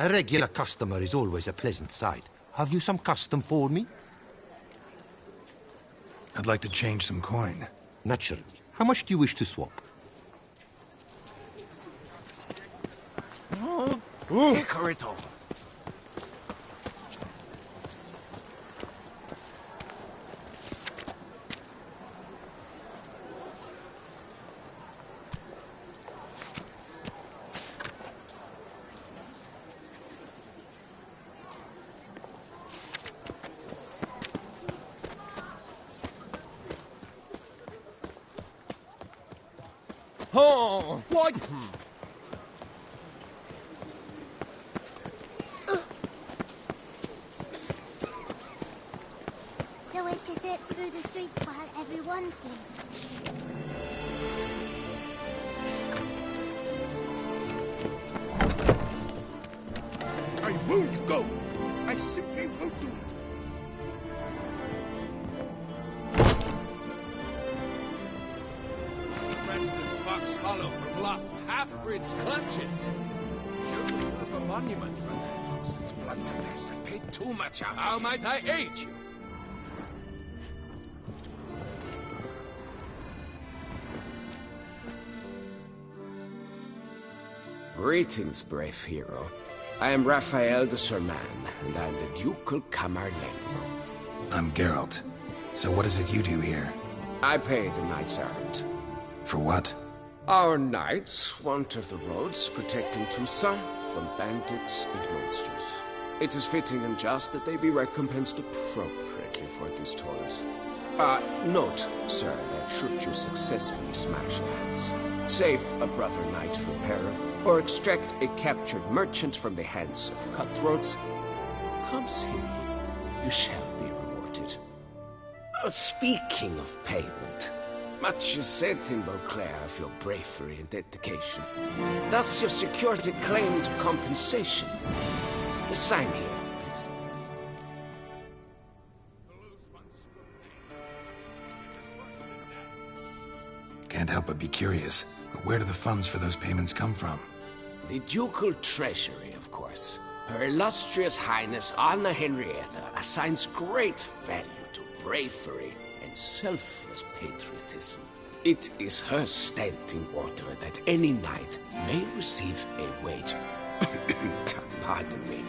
A regular customer is always a pleasant sight. Have you some custom for me? I'd like to change some coin. Naturally. How much do you wish to swap? Hickoryto. Oh! What? The way to zip through the streets while everyone sleeps. I won't go. I simply won't do it. Rested Fox Hollow for bluff. Half-breed's clutches. Should we have a monument for that? Since Blunderbuss, I paid too much out. How might I aid you? Greetings, brave hero. I am Raphael de Serman, and I am the Ducal Camarlengo. I'm Geralt. So what is it you do here? I pay the knight's errand. For what? Our knights wander the roads, protecting Toussaint from bandits and monsters. It is fitting and just that they be recompensed appropriately for these toils. Note, sir, that should you successfully smash hands, save a brother knight from peril, or extract a captured merchant from the hands of cutthroats, come see me. You shall be rewarded. Speaking of payment, much is said in Beauclair of your bravery and dedication. Thus you've secured a claim to compensation. Sign here, please. Can't help but be curious. But where do the funds for those payments come from? The ducal treasury, of course. Her illustrious highness Anna Henrietta assigns great value to bravery and selfless patriotism. It is her standing order that any knight may receive a wage, pardon me,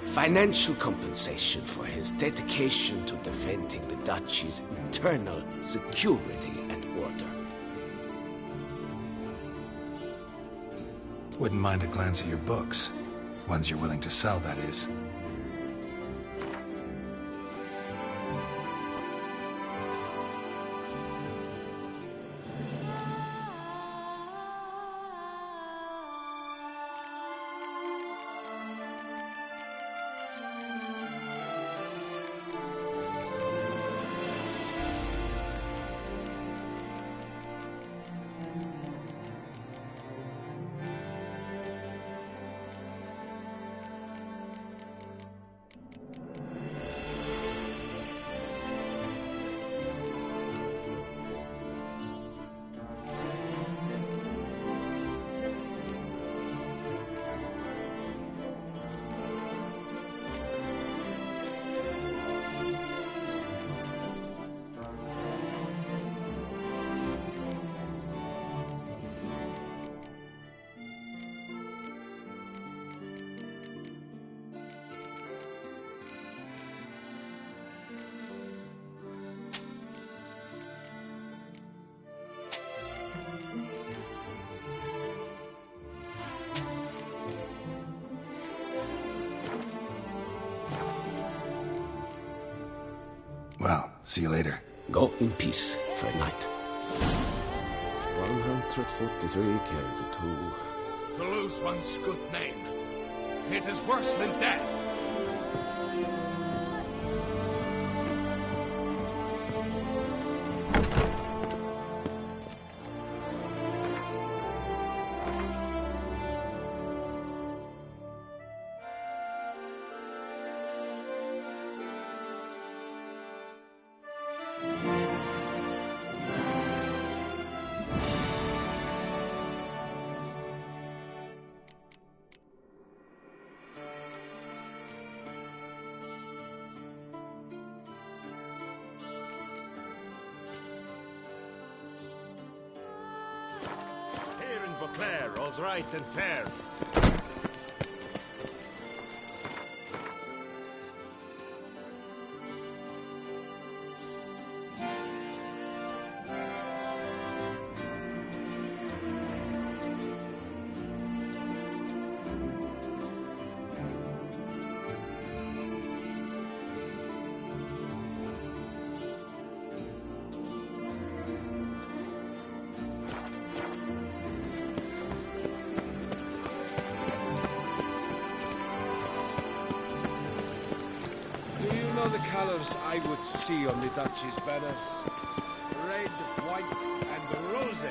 financial compensation for his dedication to defending the duchy's internal security and order. Wouldn't mind a glance at your books. Ones you're willing to sell, that is. Well, see you later. Go in peace for a night. 143 carry the two. To lose one's good name, it is worse than death. declare all's right and fair. The colours I would see on the Duchy's banners. Red, white, and rose.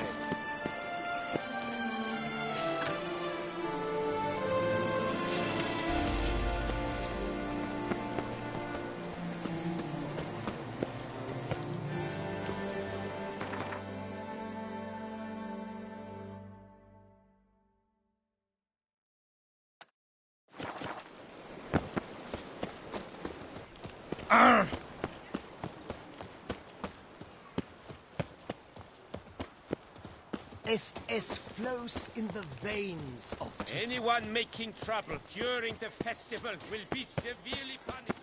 Est flows in the veins of Toussaint. Anyone making trouble during the festival will be severely punished.